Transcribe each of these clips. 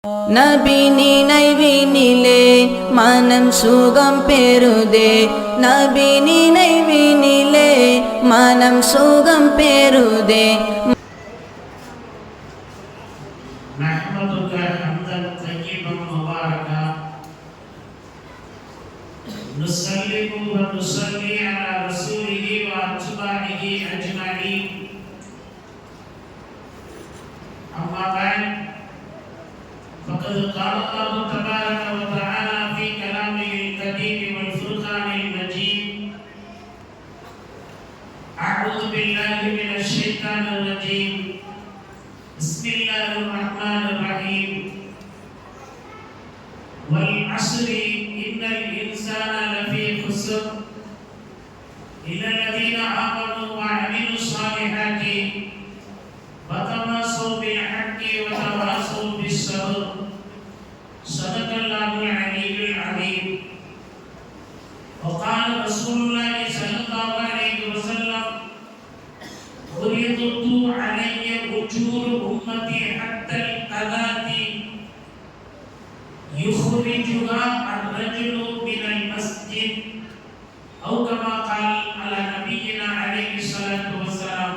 நபி நினைவினிலே மனம் சுகம் பெறுதே, நபி நினைவினிலே மனம் சுகம் பெறுதே. نحمدك حمدا طيبا مباركا نسلم ونصلي على رسوله واتباعه اجمعين. اما بعد فقد قال الله تبارك وتعالى في كلامه القديم والفرقان المجيد: اعوذ بالله من الشيطان الرجيم، بسم الله الرحمن الرحيم. والعصر إن الإنسان لفي خسر إلا الذين آمنوا وعملوا الصالحات وتواصوا بالحق وتواصوا بالصبر. صدق الله العلي العظيم. وقال رسول الله صلى الله عليه وسلم: عرضت علي أجور أمتي حتى القذاة يخرجها الرجل من المسجد، أو كما قال على نبينا عليه الصلاة والسلام.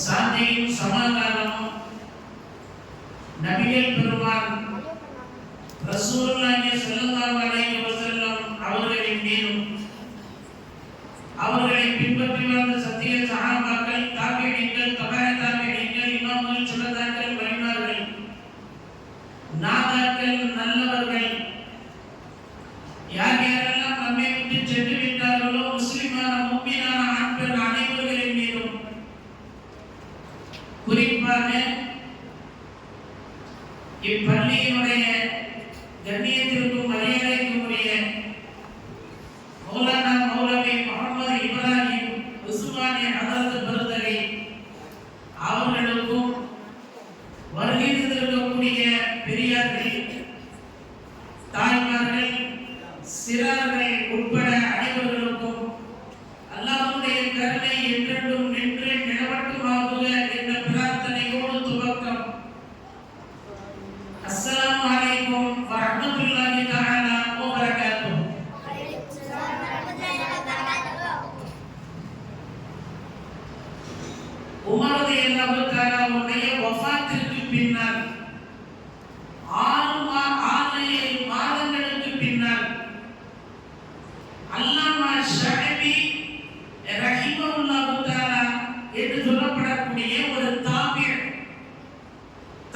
சாந்தியும் சமாதானமும் நபிகள் பெருமான் ரசூலுல்லாஹி ஸல்லல்லாஹு அலைஹி வஸல்லம் அவர்களின் மீதும் அவர்களை பின்பற்றி வந்த சத்திய சஹாபாக்கள், தாபிஈன்கள், தபஅ தாபிஈன்கள், இமாம்கள், சுஹதாக்கள், வலிமார்கள், நாதாக்கள், நல்லவர்கள், யார் யாரெல்லாம் நம்மை விட்டு சென்று விட்டார்களோ முஸ்லிமான முஃமினான ஆண் பெண் அனைவர்களின் மீதும், குறிப்பாக இப்பள்ளியினுடைய கண்ணியத்திற்கும் மரியாதைக்கும் உரிய மௌலானா மௌலவி முஹம்மது இப்ராஹிம் உஸ்மானி ஹதரத் பர்தவி அவர்களுக்கும், வருகை தந்திருக்கக்கூடிய பெரியார்கள், தாய்மார்கள், சிறார்கள் உட்பட அனைவர்களுக்கும் அல்லாஹ்வுடைய கருணை என்றென்றும் நின்று நிலவட்டுமாகுக என்ற பிரார்த்தனையோடு துவக்கம். அஸ்ஸலாமு அலைக்கும் வரஹ்மத்துல்லாஹி தஆலா வ பரகாத்துஹு. உமர் ரலியல்லாஹு தஆலா அவருடைய வஃபாத்திற்கு பின்னால் 6 மாதங்களுக்கு பின்னால் அல்லாமா ஷஅபி ரஹிமஹுல்லாஹு தஆலா என்று சொல்லப்படக்கூடிய ஒரு தாபிஈன்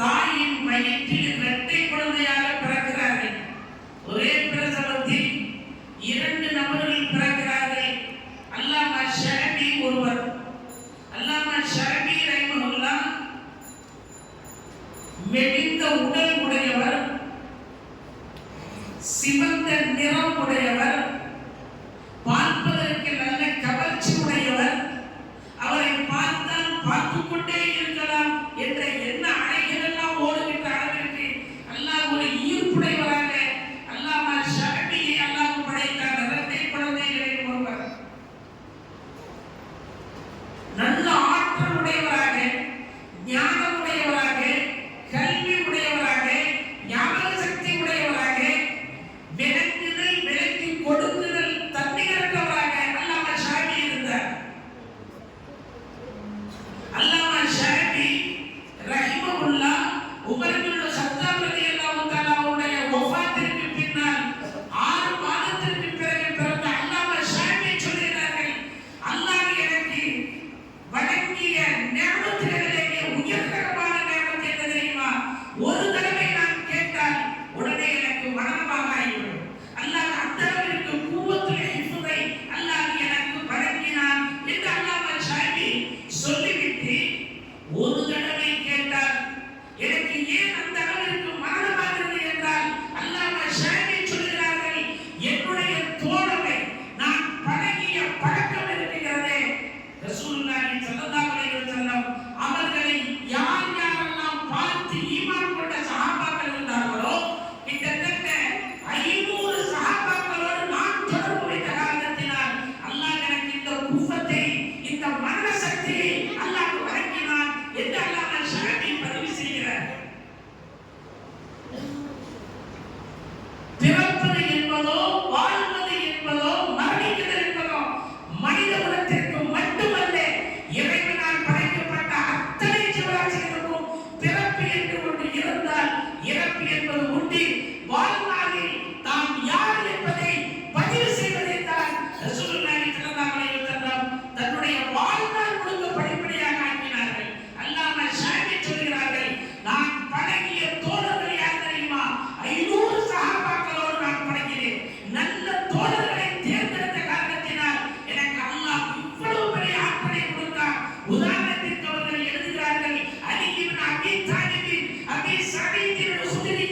தாயின் வயிற்றில் இரட்டை குழந்தையாக பிறக்கிறார்கள். ஒரே பிரசவத்தில் 2 நபர்கள் பிறக்கிறார்கள். அல்லாமா ஷஅபி ஒருவர். அல்லாமா ஷஅபி ரஹிமஹுல்லாஹ் மெலிந்த உடல் உடையவர், சிவந்த நிறம் உடையவர், பார்ப்பதற்கு நல்ல கவர்ச்சி உடையவர். அவரை பார்த்தால் பார்த்துக் கொண்டே இருக்கலாம் என்ற எண்ண அலைகள் எல்லாம் ஓடுகின்ற அளவிற்கு அல்லாஹ் ஒரு ஈர்ப்புடையவராக அல்லாமா ஷஅபியை அல்லாஹ் படைத்தார். இரட்டை குழந்தைகளில் ஒருவர். நல்ல ஆற்றல் உடையவராக, ஞானம் உடையவராக, கல்வி உடையவராக, ஞாபக சக்தி உடையவராக, விளக்குதல் விளக்கி கொடுக்க வாழ்நாளில் தாம் யார் என்பதை பதிவு செய்வதை தான் ரசூலுல்லாஹி ஸல்லல்லாஹு அலைஹி வஸல்லம் தன்னுடைய வாழ்நாள் முழுக்க படிப்படியாக ஆக்கினார்கள். அல்லாமா ஷாஃபி சொல்கிறார்கள், நான் பழகிய தோழர்கள் யார் தெரியுமா? 500 சஹாபாக்களோடு நான் பழகினேன். நல்ல தோழர்களை தேர்ந்தெடுத்த காரணத்தினால் எனக்கு அல்லாஹ் இவ்வளவு பெரிய ஆற்றலை கொடுத்தார். உதாரணத்திற்கு அவர்கள் எழுதுகிறார்கள், அலி இப்னு அபீ தாலிப், அபீ சஈத் இப்னு குத்ரி,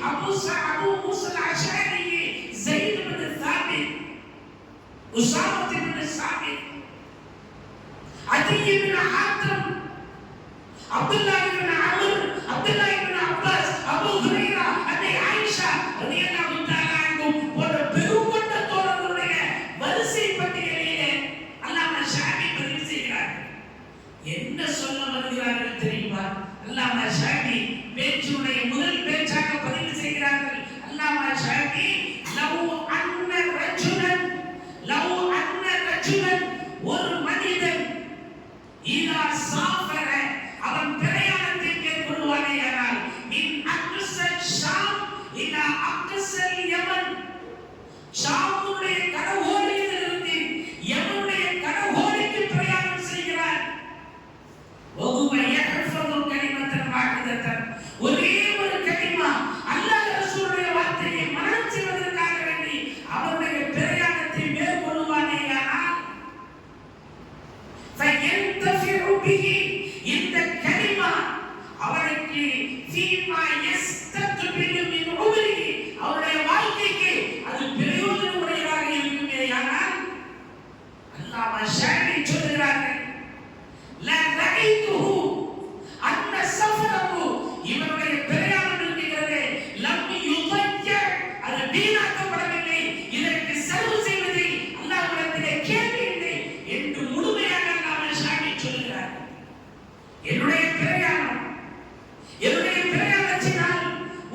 அபூ மூஸா அல்-அஷ்அரி, ஸைத் இப்னு சாபித், உஸாமா இப்னு சாபித், அதி இப்னு ஹாத்திம், அப்துல்லாஹ் இப்னு அம்ர், அப்துல்லாஹ் இப்னு அப்பாஸ், அபூ ஹுரைரா, அன்னை ஆயிஷா ரலியல்லாஹு தஆலா அன்ஹும் போன்ற பெருங்கொண்ட தோழர்களுடைய வரிசை பட்டியலிலே அல்லாமா ஷாஃபி பதிவு செய்கிறார். என்ன சொல்ல வருகிறார்கள் தெரியுமா? அல்லாமா ஷாஃபி பேச்சுடைய முதல் பேச்சாக பதிவு செய்கிறார்கள். அல்லாமா ஷாஃபி லவ் அன்ன ரஜுலன் ஒரு மனிதன் இதா சாஃபர அவன் பிரயாணத்தை மேற்கொள்வானேயானால் மின் அக்ஸல் ஷாம் இலா அக்ஸல் யமன், ஷாமுடைய கடற்கரையிலிருந்து யமனுடைய கடற்கரைக்கு பிரயாணம் செய்கிறார். வஹுவ யஹ்ஃபது கலிமத்தன் வாஹிதத்தன், ஒரே ஒரு கலிமா அல்லாஹ் ரசூலுடைய வார்த்தையை மனனம் செய்வதற்காக வேண்டி அவருடைய பிரயாணத்தை மேற்கொள்வானேயானால் ஃபயன்தஃபிஉ பிஹி, இந்த கலிமா அவருக்கு ஃபீமா யஸ்தக்பிலு மின் உம்ரிஹி, அவருடைய வாழ்க்கைக்கு அது பிரயோஜனமுடையதாக இருக்குமேயானால் அல்லாஹ் ஷாஃபி சொல்கிறார்கள், லா ரஅய்துஹு அன்ன சஃபரஹு, இவருடைய பிரயாணம் இருக்கிறது, லம் யுதைய, அது வீணாக்கப்படவில்லை, இதற்கு செலவு செய்வதில் அல்லாஹ்விடத்திலே கேள்வி இல்லை என்று முழுமையாக அல்லாஹ் ஷாஃபி சொல்கிறார். என்னுடைய பிரயாணத்தினால்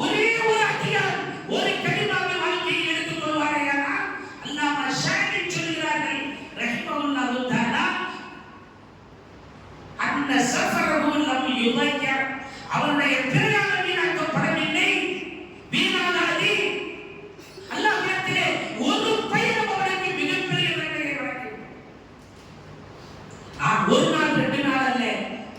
ஒரே ஒரு அத்தியாயம் ஒரு கலிமாவை வாழ்க்கையில் எடுத்துக் கொள்வாரேயானால் அல்லாஹ் ஷாஃபி சொல்கிறார்கள் ரஹிமஹுல்லாஹு தஆலா, அன்ன சஃபரஹு லம் யுதைய, அவருடைய பிரயாணம் வீணாக்கப்படவில்லை, வீணாகாது. அல்லாஹ்விடத்திலே ஒரு பயணம் அவருக்கு மிகப்பெரிய நன்மையை வழங்கும். நான் ஒரு நாள் 2 நாள் அல்ல,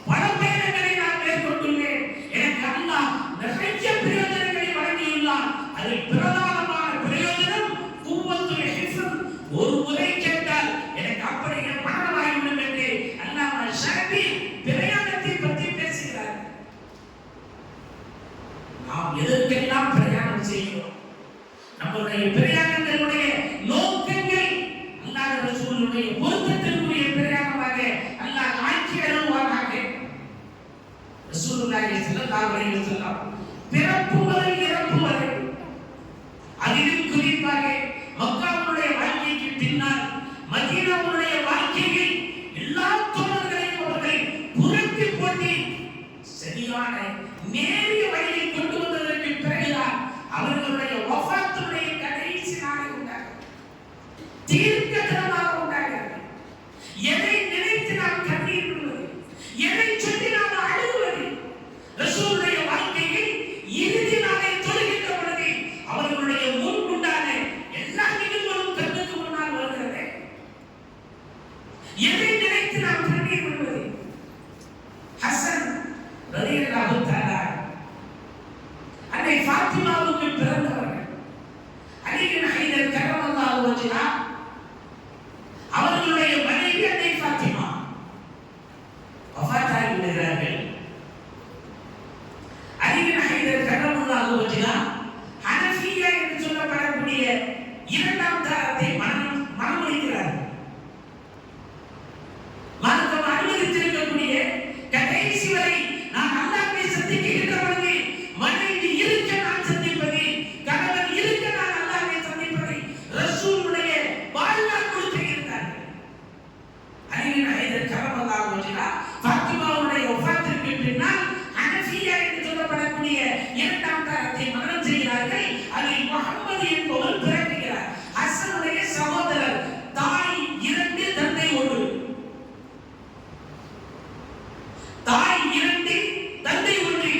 பல பயணங்களை நான் மேற்கொண்டுள்ளேன். எனக்கு அல்லாஹ் நிறைய பிரயோஜனங்களை வழங்கியுள்ளான். அதில் பிரதானமான பிரயோஜனம் குவத்துல் ஹிஃப்ஸ். ஒரு முறை கேட்டால் எனக்கு அப்படியே மனமாகிவிடும் என்று அல்லாமா ஷாஃபி பிரயாணத்தை பற்றி பேசுகிறார். நாம் எதற்கெல்லாம் பிரயாணம் செய்கிறோம்? நம்முடைய பிரயாணங்களுடைய நோக்கங்கள் அல்லாஹ் ரசூலுடைய பொருத்தத்திற்குரிய பிரயாணமாக அல்லாஹ் ஆக்கி அருள்வானாக. ரசூலுல்லாஹி ஸல்லல்லாஹு அலைஹி வஸல்லம் பிறப்பு முதல் இறப்பு வரை, அதிலும் குறிப்பாக மக்காவுடைய வாழ்க்கைக்கு பின்னால் மதீனாவுடைய வாழ்க்கையில் எல்லா தோழர்களையும் அவர்கள் புரட்டி போட்டு சரியான நேரிய வழியை கொண்டு வந்ததற்கு பிறகுதான் அவர்களுடைய வஃபாத்துடைய கடைசி நாளை உண்டாகும். தீர்க்கதரிசனமாக உண்டாகிறது. எதை நினைத்து நாம் கண்ணீர் விடுவது, எதை சொல்லி நாம் அழுவது? ரசூலுடைய வாழ்க்கையில் இறுதி நாளை தொழுகின்ற பொழுது அவர்களுடைய முன் உண்டான எல்லா நிகழ்வுகளும் கண்ணுக்கு முன்னால் வருகிறது. எதை நினைத்து நாம் கண்ணீர் விடுவது? ஹசன் ரலியல்லாஹு தஆலா அன்னை ஃபாத்திமாவுக்கு பிறந்தவர்கள். அலி இப்னு ஹைதர் கர்ரமல்லாஹு வஜ்ஹா அவர்களுடைய மனைவி அன்னை ஃபாத்திமா வஃபாத்தாகி விடுகிறார்கள். அலி இப்னு ஹைதர் கர்ரமல்லாஹு வஜ்ஹா ஹனஃபியா என்று சொல்லப்படக்கூடிய 2ஆம் தாரத்தை மணமுடிக்கிறார்கள். மார்க்கம் அனுமதித்திருக்கக்கூடிய கடைசி வரை நான் அல்லாஹ்வை சந்திக்கின்ற பொழுது மனைவி இருக்க நான் சந்திப்பது, கணவன் இருக்க நான் அல்லாஹ்வை சந்திப்பது ரசூலுடைய வாழ்நாள் முழுக்க இருந்தார்கள். அலி இப்னு ஹைதர் கர்ரமல்லாஹு வஜ்ஹா ஃபாத்திமாவுடைய வஃபாத்திற்கு பின்னால் ஹனஃபியா என்று சொல்லப்படக்கூடிய 2ஆம் தாரத்தை மரணம் செய்கிறார்கள். அதில் முஹம்மது என்பவர் பிறக்கிறார். ஹசனுடைய சகோதரர், தாய் 2 தந்தை 1. தாய் 2 தந்தை 1.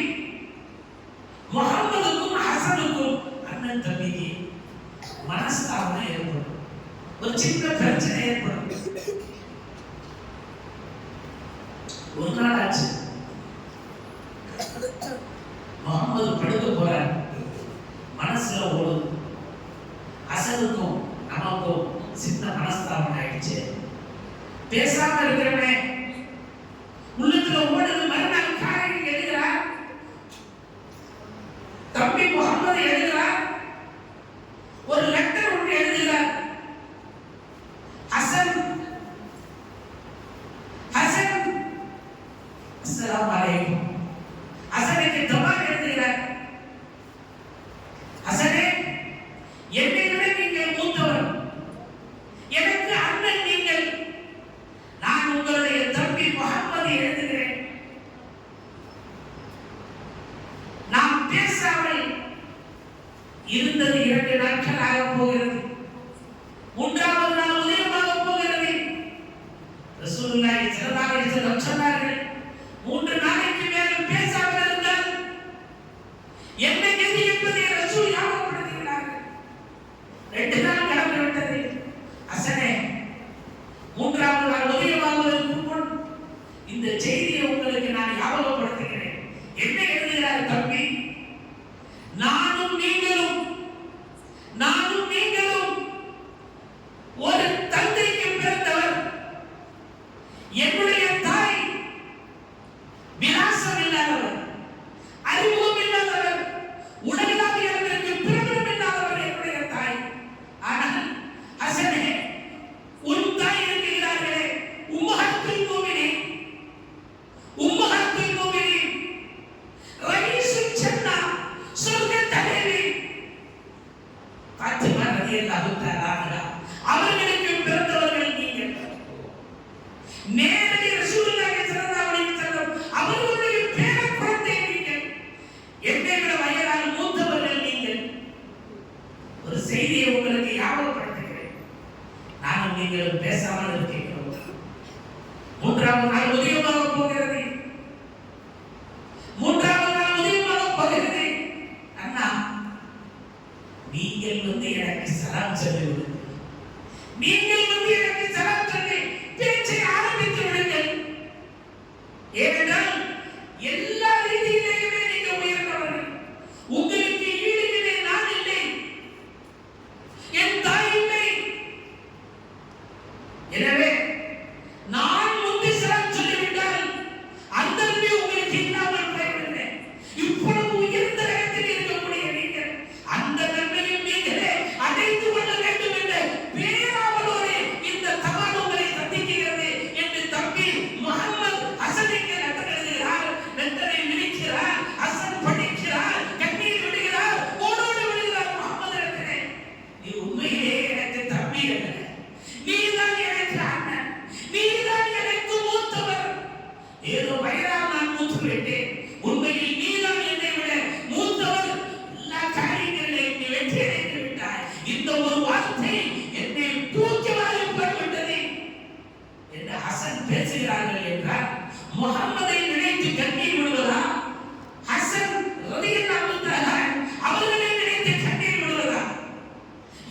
முஹம்மதுக்கும் ஹசனுக்கும் ஒரு சின்ன பிரச்சனை ஏற்படும். ஒரு நாள் ஆச்சு, முகமது படுக்க போறார். மனசுல ஓடுது, அசலுக்கும் நமக்கும் சின்ன மனஸ்தாபம் ஆயிடுச்சு. பேசாம இருக்கிறவனே உள்ளத்துல ஓடுது. மறுநாள் காலையில் எழுதுகிறார், தம்பி முகமது எழுதுகிறார், ஒரு லெட்டர் ஒன்று எழுதுகிறார். ஹசன் ஹசன் அஸ்ஸலாமு அலைக்கும். ஹசனுக்கு தபால் எழுதுகிறார். ஹசனே, என்னை விட நீங்கள் மூத்தவர், எனக்கு அண்ணன் நீங்கள். நான் உங்களுடைய தம்பி முகமது எழுதுகிறேன். நாம் பேசாமல் இருந்தது 2 நாட்கள் ஆக போகிறது. 3வது நாள் உதயமாக போகிறது. ரசூலுல்லாஹி ஸல்லல்லாஹு அலைஹி வஸல்லம் சொன்னார்கள், 3 நாளைக்கு மேலும் பேசாமல் இருந்தால் என்ன கதி என்பதை ரசூல் ஞாபகப்படுத்துகிறார்கள். 2 நாள் கடந்து விட்டது. ஹசனே, 3வது நாள் உதயமாவதற்கு முன் இந்த செய்தியை உங்களுக்கு நான் ஞாபகப்படுத்துகிறேன். என்ன எழுதுகிறார் தம்பி? நானும் நீங்களும் ஒரு தந்தைக்கு பிறந்தவர். என்னுடைய தாய் விலாசம் இல்லாதவர், அறிமுகம் இல்லாதவர், உலகளாவியவர்களுக்கு பிரபலம் இல்லாதவர் என்னுடைய தாய். ஆனால் ஹசனே, உன் தாய் இருக்கிறார்களே, உம்மஹத்துல் முஃமினீன், உம்மஹத்துல் முஃமினீன், ரயீசுல் ஜன்னா, சொர்க்க தலைவி ஃபாத்திமா ரலியல்லாஹு தஆலா அன்ஹா, அவர்களுக்கு பிறந்தவர்கள் நீங்கள். நேரடி ரசூலுல்லாஹி ஸல்லல்லாஹு அலைஹி வஸல்லம் அவர்களுடைய பேர குழந்தை நீங்கள். என்னை விட வயதால் மூத்தவர்கள் நீங்கள். ஒரு செய்தியை உங்களுக்கு ஞாபகப்படுத்துகிறேன். நானும் நீங்களும் பேசாமல் இருக்கிறோம். 3வது நாள் உதயமாக போகிறது. 3வது நாள் உதயமாக போகிறது. அண்ணா, நீங்கள் எனக்கு சலாம் சொல்லுங்கள். நீங்கள் எனக்கு சலாம் சொல்லி பேச்சை ஆரம்பித்து விடுங்கள். ஏனென்றால் எல்லா ரீதியிலேயுமே நீங்கள் உயர்ந்தவர்கள். உங்களுக்கு ஈடு நான் இல்லை, என் தாய் இல்லை. எனவே நான் முந்தி சலாம் சொல்லிவிட்டால் அந்த நன்மை உங்களுக்கு இல்லாமல் போய்விடுவேன். இப்பொழுது உயர்ந்த இடத்தில் இருக்கக்கூடிய நீங்கள் அந்த நன்மையும் நீங்களே அடைந்து கொள்ள வேண்டும் என்ற பேராவலோடு இந்த தபால் உங்களை சந்திக்கிறது என்று தம்பி முகமது ஹசனுக்கு லெட்டர் எழுதுகிறார். லெட்டரை விரிக்கிறார். ஹசன் படிக்கிறார், கண்ணீர் விடுகிறார், ஓடோடி விடுகிறார். முகமது லெட்டரே, நீ உண்மையிலே எனக்கு தம்பி அல்ல, நீதான் எனக்கு அண்ணன், நீதான் எனக்கு மூத்தவர். ஏதோ வயதால் நான் மூத்து விட்டேன், உண்மையில் நீதான் என்னை விட மூத்தவர். எல்லா காரியங்களிலும் நீ வெற்றி அடைந்து விட்டாய். இந்த ஒரு வார்த்தை என்னை தூக்கி வாரி போய்விட்டது என்று ஹசன் பேசுகிறார்கள் என்றால் முகம்மதை நினைத்து கண்ணீர் விடுவதா? ஹசன் ரலியல்லாஹு தஆலா அவர்களை நினைத்து கண்ணீர் விடுவதா?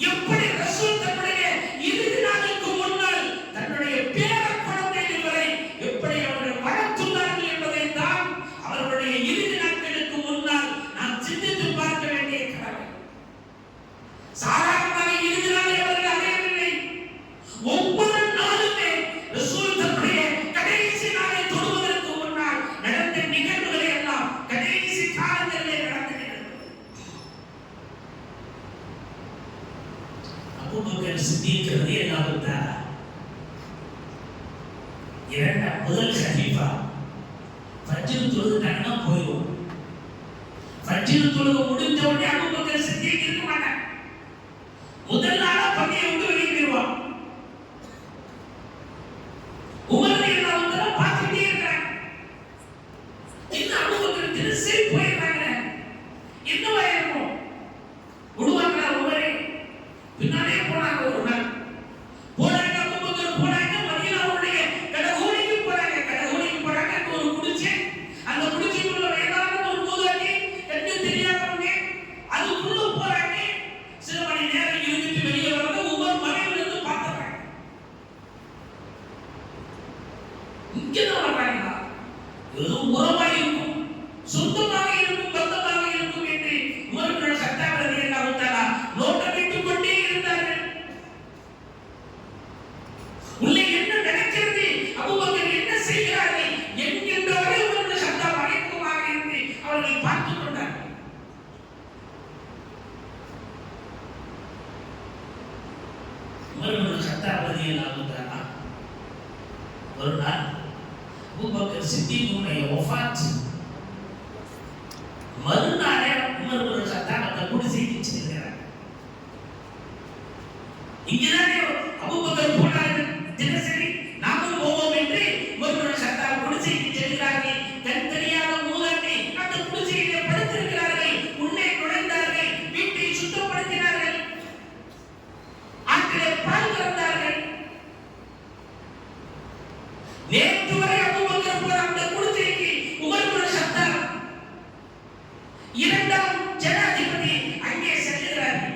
எப்படி ரசூல் தன்னுடைய இறுதி நாளுக்கு முன்னால் தன்னுடைய பேர குழந்தைகள் வரை எப்படி அவர்கள் வளர்த்துள்ளார்கள் என்பதை தான் அவர்களுடைய இறுதி நாட்களுக்கு முன்னால் நாம் சிந்தித்து பார்க்க வேண்டிய கடமை. சாதாரணமாக இறுதி நாளை அவர்கள் அடையவில்லை. ஒவ்வொரு நாளுமே ரசூல் தன்னுடைய கடைசி நாளை தொடுவதற்கு முன்னால் நடந்த நிகழ்வுகளை எல்லாம் கடைசி காலங்களிலே நடந்த நிகழ்வுகள். அபூபக்கர் சித்திக் ரலியல்லாஹு தஆலா முதல் கலீஃபா. ஃபஜ்ர் தொழுதுட்டாங்கன்னா போயிடும். ஃபஜ்ர் தொழுது முடிஞ்ச உடனே அபூபக்கர் சித்திக் இருக்க மாட்டாங்க. முதல் நாளா பள்ளியை விட்டு வெளியே போயிடுவான். உமர் ரலியல்லாஹு தஆலா பார்த்துட்டே இருக்காங்க. இந்த அபூபக்கர் திருசி போயிடுறாங்க. என்னவா இருக்கும்? விடுவாங்களா உமரே? பின்னாலே போனாங்க. ஒரு நாள் போனாங்க, அபூபக்கர் போனாங்க, மதீனாவுடைய கடகோடிக்கு போறாங்க. கடகோடிக்கு போறாங்க, ஒரு குடிச்சு, அந்த குடிச்சுக்குள்ள ஏதாவது ஒரு மூதாட்டி என்ன தெரியாதவங்க, அது பார்த்துக் கொண்டார்கள். உமர் இப்னு கத்தாப் ரலியல்லாஹு தஆலா ஒரு நாள் அபூபக்கர் சித்திக்குடைய வஃபாத் மறுநாளே உமர் இப்னு கத்தாப் அந்த குடிசைக்கு செல்கிறார். இங்கதானே அபூபக்கர் போனார்கள், தினசரி நாமும் போவோம் என்று உமர் இப்னு கத்தாப் குடிசைக்கு செல்கிறார்கள். கண் தெரியாத மூதாட்டி அந்த குடிசையிலே படுத்திருக்கிறார்கள். உள்ளே நுழைந்தார்கள், வீட்டை சுத்தப்படுத்தினார்கள், ஆற்றிலே பால் கறந்தார்கள். நேற்று வரை அபூபக்கர் போன அந்த குடிசைக்கு உமர் இப்னு கத்தாப் இரண்டாம் ஜனாதிபதி அங்கே செல்கிறார்கள்.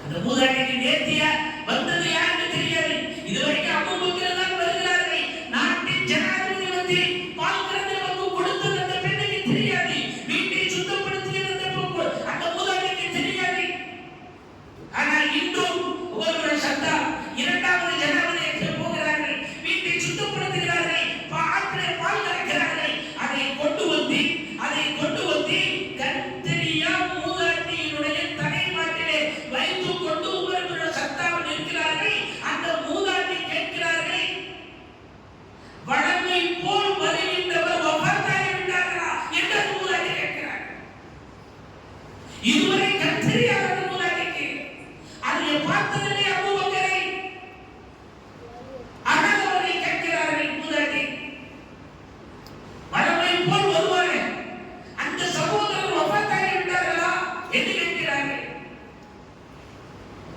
அந்த மூதாட்டிக்கு நேர்த்தியா வந்தது யாருக்கு தெரியாது. இதுவரைக்கும் அபூபக்கர் தான் வருகிறார்கள். நாட்டின் ஜனாதிபதி வந்து பால் கறந்து வந்து கொடுத்தது அந்த பெண்ணுக்கு தெரியாது. வீட்டை சுத்தப்படுத்தியது அந்த மூதாட்டிக்கு தெரியாது. ஆனால் இன்றும் உமர் இப்னு கத்தாப் இரண்டாவது ஜனாதிபதிக்கு போகிறார்கள். வீட்டை சுத்தப்படுத்துகிறார்கள், ஆற்றிலே பால் கறக்கிறார்கள். அதை கொண்டு வந்து கண் தெரியா மூதாட்டியினுடைய தலைமாட்டிலே வைத்துக் கொண்டு உமர் இப்னு கத்தாப் நிற்கிறார்கள். அந்த மூதாட்டி கேட்கிறார்கள், வழமை போல் வருகின்றவர் வஃபாத்தாகி விட்டார்களா என்று அந்த மூதாட்டி கேட்கிறார்கள். இதுவரை கண் தெரியாத அந்த மூதாட்டிக்கு அதை பார்த்ததில்லை அபூபக்கரை. ஆனால் அவரை கேட்கிறார்கள், மூதாட்டி வழமை போல் வருவாரே அந்த சகோதரர் வஃபாத்தாகி விட்டார்களா என்று கேட்கிறார்கள்.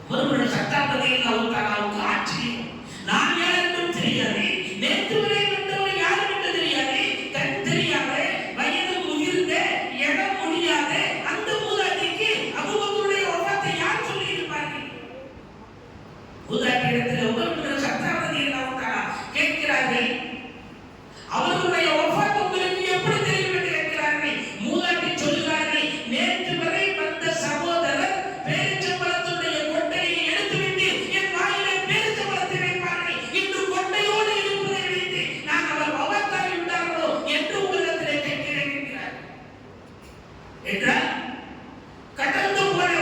உமர் இப்னு கத்தாப் ரலியல்லாஹு தஆலாவுக்கு ஆச்சரியம். நான் யார் என்றும் தெரியாது, நேற்று வரை வந்தவர் யார் என்று தெரியாது, கண் தெரியாத வயது முதிர்ந்த எழ முடியாத அந்த மூதாட்டிக்கு அபூபக்கருடைய வஃபாத்தை யார் சொல்லி இருப்பார்கள்? மூதாட்டியிடத்தில் உமர் இப்னு கத்தாப் ரலியல்லாஹு தஆலா கேட்கிறார்கள், அவர்களுடைய வஃபாத் உங்களுக்கு எப்படி தெரியும் என்று கேட்கிறார்கள். மூதாட்டி சொல்கிறார்கள், நேற்று வரை வந்த சகோதரர் பேரிச்சம்பழத்துடைய கொட்டையை எடுத்துவிட்டு என் வாயிலே பேரிச்சம்பழத்தை வைப்பார்கள். இன்று கொட்டையோடு இருப்பதை வைத்து நான் அவர் வஃபாத்தாகி விட்டார்களோ என்று உங்களிடத்திலே கேட்கிறேன் என்கிறார்கள். என்றால் கடந்து போன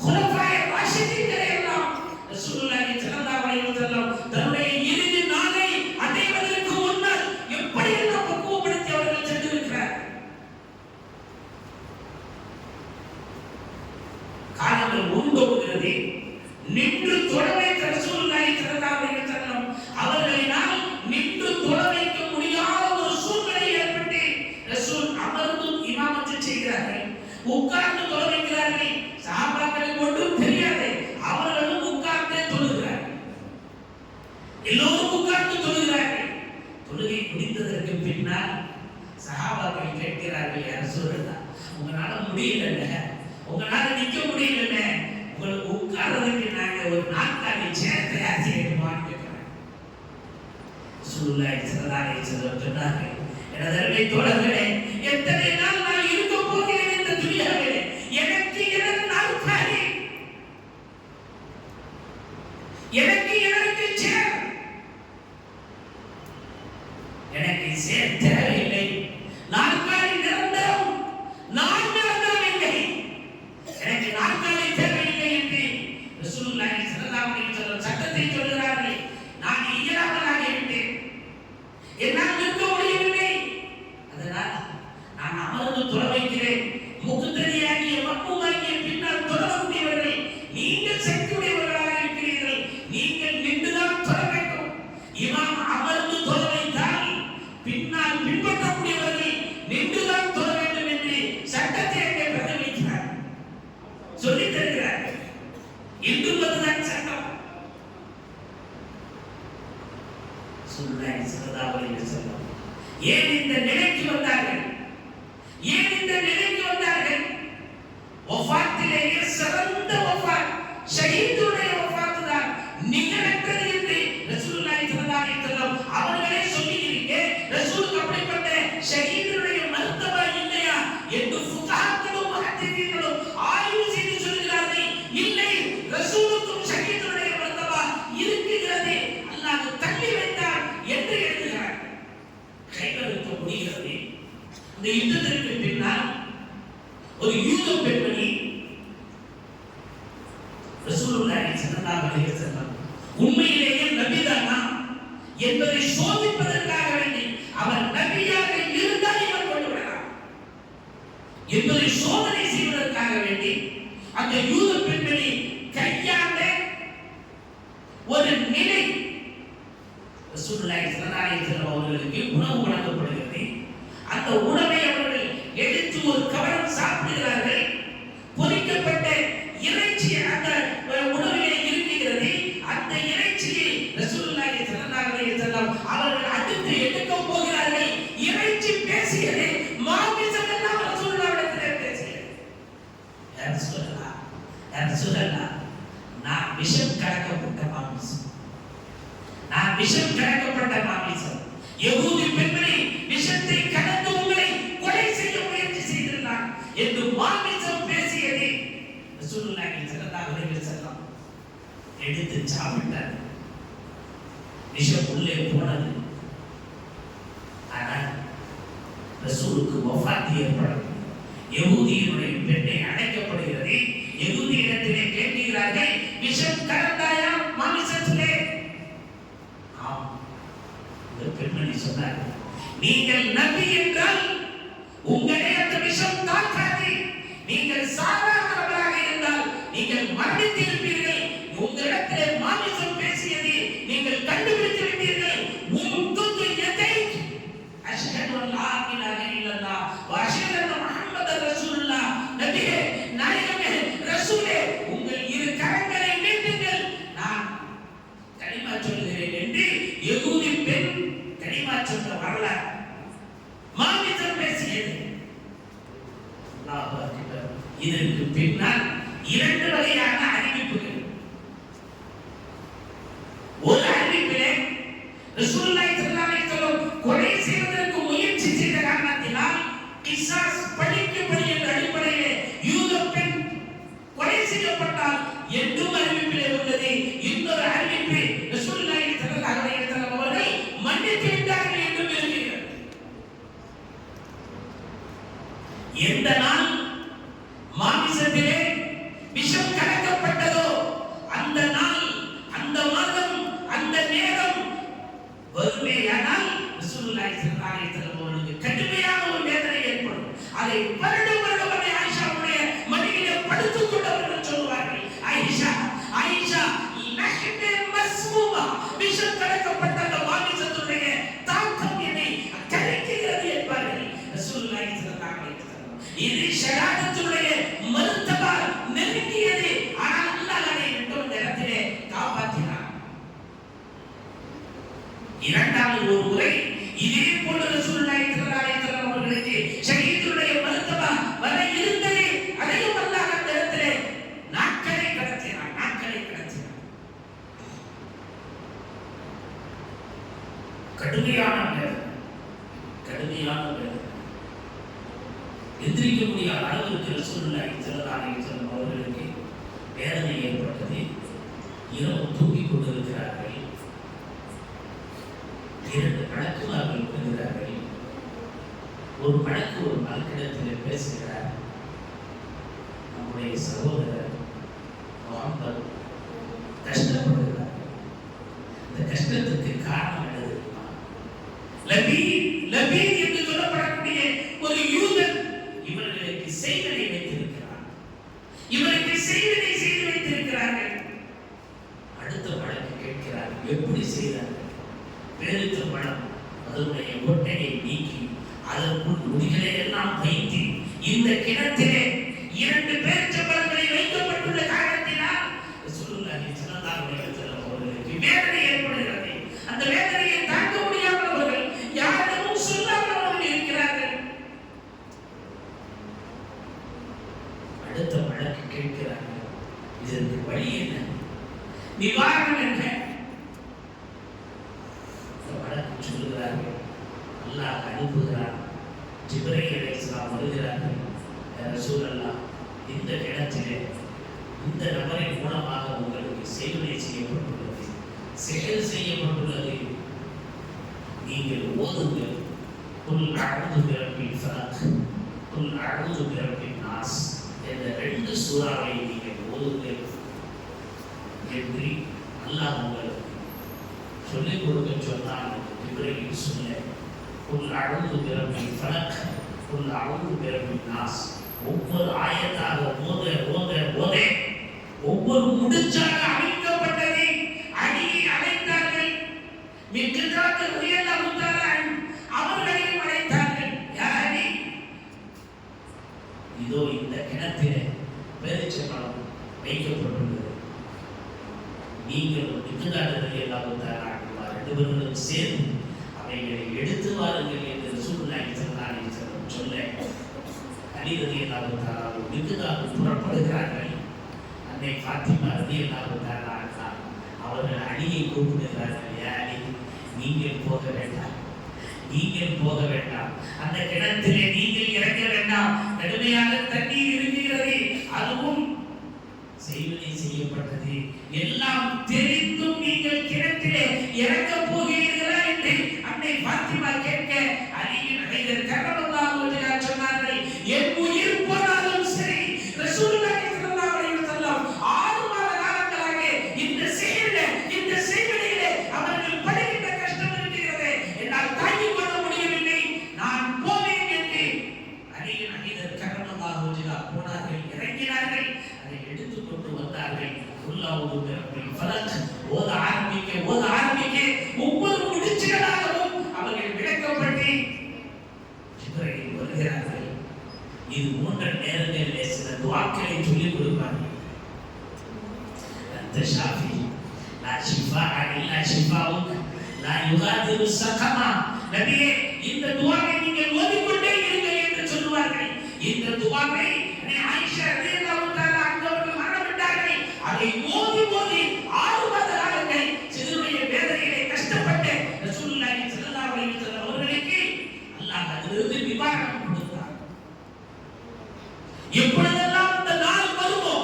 குலஃபாய ராஷிதீன்களை எல்லாம் ரசூலுல்லாஹி ஸல்லல்லாஹு அலைஹி வஸல்லம் தன்னுடைய இறுதி நாளை அடைவதற்கு முன்னர் எப்படியெல்லாம் பக்குவப்படுத்தி அவர்கள் சென்றிருக்கிறார்கள். காலங்கள் உருண்டோடுகிறது. நின்று தொழ வைத்த ரசூலுல்லாஹி ஸல்லல்லாஹு அலைஹி வஸல்லம் அவர்களினால் நின்று தொழ வைக்க முடியாத ஒரு சூழ்நிலை ஏற்பட்டு ரசூல் அமர்ந்து இமாமத்து செய்கிறார்கள், உட்கார்ந்து தொழ வைக்கிறார்கள். சஹாபாக்களுக்கு ஒன்றும் தெரியாது, அவர்களும் உட்கார்ந்தே தொழுகிறார்கள். எல்லோரும் உட்கார்ந்து தொழுகிறார்கள். தொழுகை முடிந்ததற்கு பின்னால் சஹாபாக்கள் கேட்கிறார்கள், யா ரசூலல்லாஹ், உங்களால முடியல, உங்களால நிக்க முடியல, உங்களுக்கு உட்கார்றதுக்கு நாங்க ஒரு நாற்காலி சேர் தயார் செய்யணுமான்னு கேட்கிறாங்க. ரசூலுல்லாஹி ஸல்லல்லாஹு அலைஹி வஸல்லம் சொன்னார்கள், எனது அருமை தோழர்களே, எத்தனை நாள் நான் இருக்க போகிறேன் இந்த துனியாவிலே, எனக்கு எனது நாற்காலி, எனக்கு சேர், எனக்கு சேர் தேவையில்லை. நாற்காலி நிரந்தரம், நான் நிரந்தரம் இல்லை, எனக்கு நாற்காலி தேவையில்லை என்று ரசூலுல்லாஹி ஸல்லல்லாஹு அலைஹி வஸல்லம் சட்டத்தை சொல்கிறார்கள். நான் இயலாமலாகிவிட்டேன், என்னால் நிற்க முடியவில்லை, அதனால் நான் அமர்ந்து தொழ வைக்கிறேன். முகுத்தரியாகிய மக்குமாகிய பின்னால் தொழக்கூடியவர்கள் நீங்கள் சக்தியுடையவர்களாக இருக்கிறீர்கள், நீங்கள் நின்றுதான் தொழ வேண்டும். இமாம் அமர்ந்து தொழ வைத்தால் பின்னால் பின்பற்றக்கூடியவர்கள் நின்றுதான் தொழ வேண்டும் என்று சட்டத்தை அங்கே பிரதிபலிக்கிறார், சொல்லித் தருகிறார். இன்றும் அதுதான் சட்டம். ஸல்லல்லாஹு அலைஹி வஸல்லம் ஏன் இந்த நிலைக்கு வந்தார்கள்? ஏன் இந்த நிலைக்கு வந்தார்கள்? வஃபாத்திலேயே சிறந்த வஃபாத் ஷஹீதுடைய வஃபாத் தான், நிகரற்றது என்று ரசூலுல்லாஹி ஸல்லல்லாஹு அலைஹி வஸல்லம் அவர்களே சொல்லியிருக்க, ரசூலுக்கு அப்படிப்பட்ட ஷஹீதுடைய மர்தபா இல்லையா என்று ஃபுகஹாக்களும் முஹத்திஸீன்களும் ஆய்வு செய்து சொல்கிறார்கள். இல்லை, ரசூலுக்கும் ஷஹீதுடைய மர்தபா இருக்கிறது, அல்லாஹ் தள்ளி வைத்தார் என்று எழுதுகிறார். கைகளுக்க முடிகிறது. இந்த யுத்தத்திற்கு பின்னால் ஒரு யூத பெண்மணி ரசூலுல்லாஹி ஸல்லல்லாஹு அலைஹி வஸல்லம் உண்மையிலேயே நபிதானா என்பதை சோதிப்பதற்காக வேண்டி அவர் நபியாக இருந்தால் இவர் கொண்டு விடலாம் என்பதை சோதனை செய்வதற்காக வேண்டி அந்த யூத பெண்மணி கையாண்ட ஒரு நிலை ரசூலுல்லாஹி ஸல்லல்லாஹு அலைஹி வஸல்லம் அவர்களுக்கு உணவு வழங்கப்படுகிறது. அந்த உணவை அவர்கள் எடுத்து ஒரு கவனம் சாப்பிடுகிறார்கள். பொரிக்கப்பட்ட இறைச்சி அந்த உணவிலே இருக்கிறது. அந்த இறைச்சியை ரசூலுல்லாஹி ஸல்லல்லாஹு அலைஹி வஸல்லம் அவர்கள் அடுத்து எடுக்க போகிறார்கள். இறைச்சி பேசியது, மாமிசம் எல்லாம் ரசூலுல்லாஹ்விடத்திலே பேசியது. யா ரசூலல்லாஹ், நான் விஷம் கலக்கப்பட்ட மாமிசம், நான் விஷம் கலக்கப்பட்ட மாமிசம். யகூதி பெண்மணி விஷத்தை கலந்து உங்களை கொலை செய்ய முயற்சி செய்திருந்தார் என்று மாமிசம் பேசியது. ரசூலுல்லாஹி ஸல்லல்லாஹு அலைஹி வஸல்லம் எடுத்து சாப்பிட்டார். விஷம் உள்ளே போனது. ஆனால் ரசூலுக்கு வஃபாத் ஏற்படும். யகூதியினுடைய பெண்ணை அழைக்கப்படுகிறது. யகூதி இடத்திலே கேட்கிறார்கள், விஷம் கலந்தாயா மாமிசத்திலே? ஆம். இந்த பெண்மணி சொன்னார், நீங்கள் நபி என்றால் உங்களை அந்த விஷம் தாக்காது. நீங்கள் சாதாரணவராக இருந்தால் நீங்கள் மரணித்திருப்பீர்கள். உங்களிடத்திலே மாமிசம் பேசியது நீங்கள் கண்டுபிடித்து விட்டீர்கள். உம்துது யதைக் அஷ்ஹது அன் லா இலாஹ இல்லல்லாஹ் வ அஷ்ஹது அன்ன முஹம்மதர் ரசூலுல்லாஹ். நபியே, நாயகமே, ரசூலே, உங்கள் இரு கரங்களை நீட்டுங்கள், நான் கலிமா சொல்கிறேன் என்று யகூதி பெண் கலிமா சொன்ன வரலாறு. மாமிசம் பேசியது. அல்லாஹ் அக்பர். இதற்கு பின்னால் இரண்டு வகையான அறிவிப்புகள். ஒரு அறிவிப்பிலே ரசூலுல்லாஹி ஸல்லல்லாஹு அலைஹி வஸல்லம் கொலை செய்வதற்கு முயற்சி செய்த காரணத்தினால் கிசாஸ் பழிக்கப்படி என்ற அடிப்படையிலே யூத பெண் கொலை செய்யப்பட்டால் என்றும் அறிவிப்பிலே உள்ளது. இன்னொரு அறிவிப்பு ரசூலுல்லாஹி ஸல்லல்லாஹு அலைஹி வஸல்லம் அவர்கள் மன்னித்து விட்டார்கள் என்று எழுதுகிறது. எந்த நாள் மாமிசத்திலே விஷம் கலக்கப்பட்டதோ அந்த நாள், அந்த மாதம், அந்த நேரம் வருமேயானால் ரசூலுல்லாஹி ஸல்லல்லாஹு அலைஹி வஸல்லம் அவர்களுக்கு கடுமையான ஒரு வேதனை ஏற்படும். அதை வருடம் வருடம் ஆயிஷாவுடைய மடியிலே படுத்துக் கொண்டவர்கள் சொல்வார்கள், ஆயிஷா, ஆயிஷா, லஹ்மே மஸ்மூமா, விஷம் கலக்கப்பட்ட அந்த மாமிசத்துடைய தாக்கம் என்னை கலக்குகிறது என்பார்கள் ரசூலுல்லாஹி ஸல்லல்லாஹு அலைஹி வஸல்லம். இது ஷஹாதத்துடைய மர்தபா நெருங்கியது. ஆனால் அல்லாஹ் அதை இரண்டு நேரத்திலே காப்பாற்றினார். இரண்டாவது ஒரு முறை இதே போல ரசூலுல்லாஹி ஸல்லல்லாஹு அலைஹி வஸல்லம் அவர்களுக்கு ஷஹீதுடைய மர்தபா வர இருந்தது. அதையும் அல்லாஹ் அந்த இடத்திலே நாட்களை கடத்தினார், நாட்களை கடத்தினார். கடுமையான வேதனை, கடுமையான வேதனை. எந்திரிக்க முடியாத அளவிற்கு ரசூலுல்லாஹி ஸல்லல்லாஹு அலைஹி வஸல்லம் அவர்களுக்கு வேதனை ஏற்பட்டது. இரவு தூங்கிக் கொண்டிருக்கிறார்கள். இரண்டு மலக்குமார்கள் வருகிறார்கள். ஒரு மலக்கு ஒரு மலக்கிடத்தில் பேசுகிறார், நம்முடைய சகோதரர் முஹம்மது கஷ்டப்படுகிறார். இந்த கஷ்டத்துக்கு காரணம் என்ன தெரியுமா? லபீத் என்று சொல்லப்படக்கூடிய ஒரு யூதன் இவர்களுக்கு செய்வதை வைத்திருக்கிறார். இவருக்கு செய்வதை செய்து வைத்திருக்கிறார்கள். அடுத்த வழக்கு கேட்கிறார், எப்படி செய்தார்கள்? பேரித்த பழம் அதனுடைய கொட்டையை நீக்கி அதற்குள் முடிகளை எல்லாம் வைத்து இந்த கிணத்திலே இரண்டு பேரித்த பழங்களை வைக்கப்பட்டுள்ள காரணத்தினால் ரசூலுல்லாஹி ஸல்லல்லாஹு அலைஹி வஸல்லம் அவர்களுக்கு வேதனை ஏற்படுகிறது. அந்த வேதனையை தாங்க முடியாமல் அவர்கள் யாரிடமும் சொல்லாமல் அவர்கள் இருக்கிறார்கள். அடுத்த வழக்கு கேட்கிறார்கள், இதற்கு வழி என்ன, நிவாரணம் என்ன? வழக்கு சொல்லுகிறார்கள், அல்லாஹ் அனுப்புகிறார். ஜிப்ரீல் அலைஹிஸ்ஸலாம் வருகிறார்கள். ரசூலல்லாஹ், இந்த இடத்திலே இந்த நபரின் மூலமாக உங்களுக்கு செய்வனை செய்யப்பட்டுள்ளது, செயல் செய்யப்பட்டுள்ளது. நீங்கள் ஓதுங்கள், குல் அஊது பிரப்பில் ஃபலக், குல் அஊது பிரப்பின் நாஸ் என்ற 2 சூறாவை நீங்கள் ஓதுங்கள் என்று அல்லாஹ் உங்களுக்கு சொல்லிக் கொடுக்க சொன்னான். இப்ராஹிம் சொன்ன குல் அஊது பிரப்பில் ஃபலக், குல் அஊது பிரப்பின் நாஸ் ஒவ்வொரு ஆயத்தாக ஓத ஓத ஓத ஒவ்வொரு முடிச்சாக அமைக்கப்பட்டதை அடியை அழைத்தார்கள். மிக்கதாக ரலியல்லாஹு தஆலா அவர்களையும் அழைத்தார்கள். யாரடி? இதோ இந்த கிணத்திலே பேரிச்சம்பழம் வைக்கப்பட்டுள்ளது. நீங்கள் மிக்கதாக ரலியல்லாஹு தஆலா 2 பேர்களும் சேர்ந்து அவைகளை எடுத்து வாருங்கள் என்று ரசூலுல்லாஹி ஸல்லல்லாஹு அலைஹி வஸல்லம் சொல்ல அலி ரலியல்லாஹு தஆலா மிக்கதாக புறப்படுகிறார்கள். அன்னை ஃபாத்திமா ரலியல்லாஹு தஆலா அவர்கள் அலியை கூப்பிடுகிறார்கள். அலி, நீங்கள் போக வேண்டாம், நீங்கள் போக வேண்டாம், அந்த கிணத்திலே நீங்கள் இறங்க வேண்டாம். கடுமையான தண்ணீர் இருக்கிறது, அதுவும் செய்வதை செய்யப்பட்டது. எல்லாம் தெரிந்தும் நீங்கள் கிணத்திலே இறங்க போகிறீர்களா என்று அன்னை ஃபாத்திமா கேட்க அலியின் ஹைதர் கர்ரமல்லாஹு வஜஹா சொன்னார்கள், என் உயிர் போனாலும் சரி ரசூலுல்லாஹி ஸல்லல்லாஹு அலைஹி வஸல்லம் 6 மாத காலங்களாக இந்த செய்தியிலே அவர்கள் படுகின்ற கஷ்டம் இருக்கிறது, என்னால் தாங்கிக் கொள்ள முடியவில்லை, நான் போவேன் என்று அலியின் ஹைதர் கர்ரமல்லாஹு வஜஹா போனார்கள். இறங்கினார்கள், அதை எடுத்துக் கொண்டு வந்தார்கள். குல்லாவுது பிரப்பில் ஃபலக் ஓத ஆரம்பிக்க ஒவ்வொரு முடிச்சுகளாகவும் அவர்கள் விளக்கப்பட்டு இப்ராஹிம் வருகிறார்கள். இது போன்ற நேரங்களிலே சில துஆக்களை சொல்லிக் கொடுப்பார்கள். அந்த ஷாஃபி லா ஷிஃபா இல்லா ஷிஃபாவுக் லா யுகாதிரு ஸகமா, நபியே இந்த துஆவை நீங்கள் ஓதிக்கொண்டே இருங்கள் என்று சொல்வார்கள். இந்த துஆவை ஆயிஷா ரலியல்லாஹு தஆலா அவர்கள் மறந்துவிட்டார்கள். அதை ஓதி 6 மாத காலங்கள் சிறுமைய வேதனையிலே கஷ்டப்பட்ட ரசூலுல்லாஹி ஸல்லல்லாஹு அலைஹி வஸல்லம் அவர்களுக்கு அல்லாஹ் அதிலிருந்து நிவாரணம் கொடுத்தார். எப்பொழுதெல்லாம் அந்த நாள் வருமோ,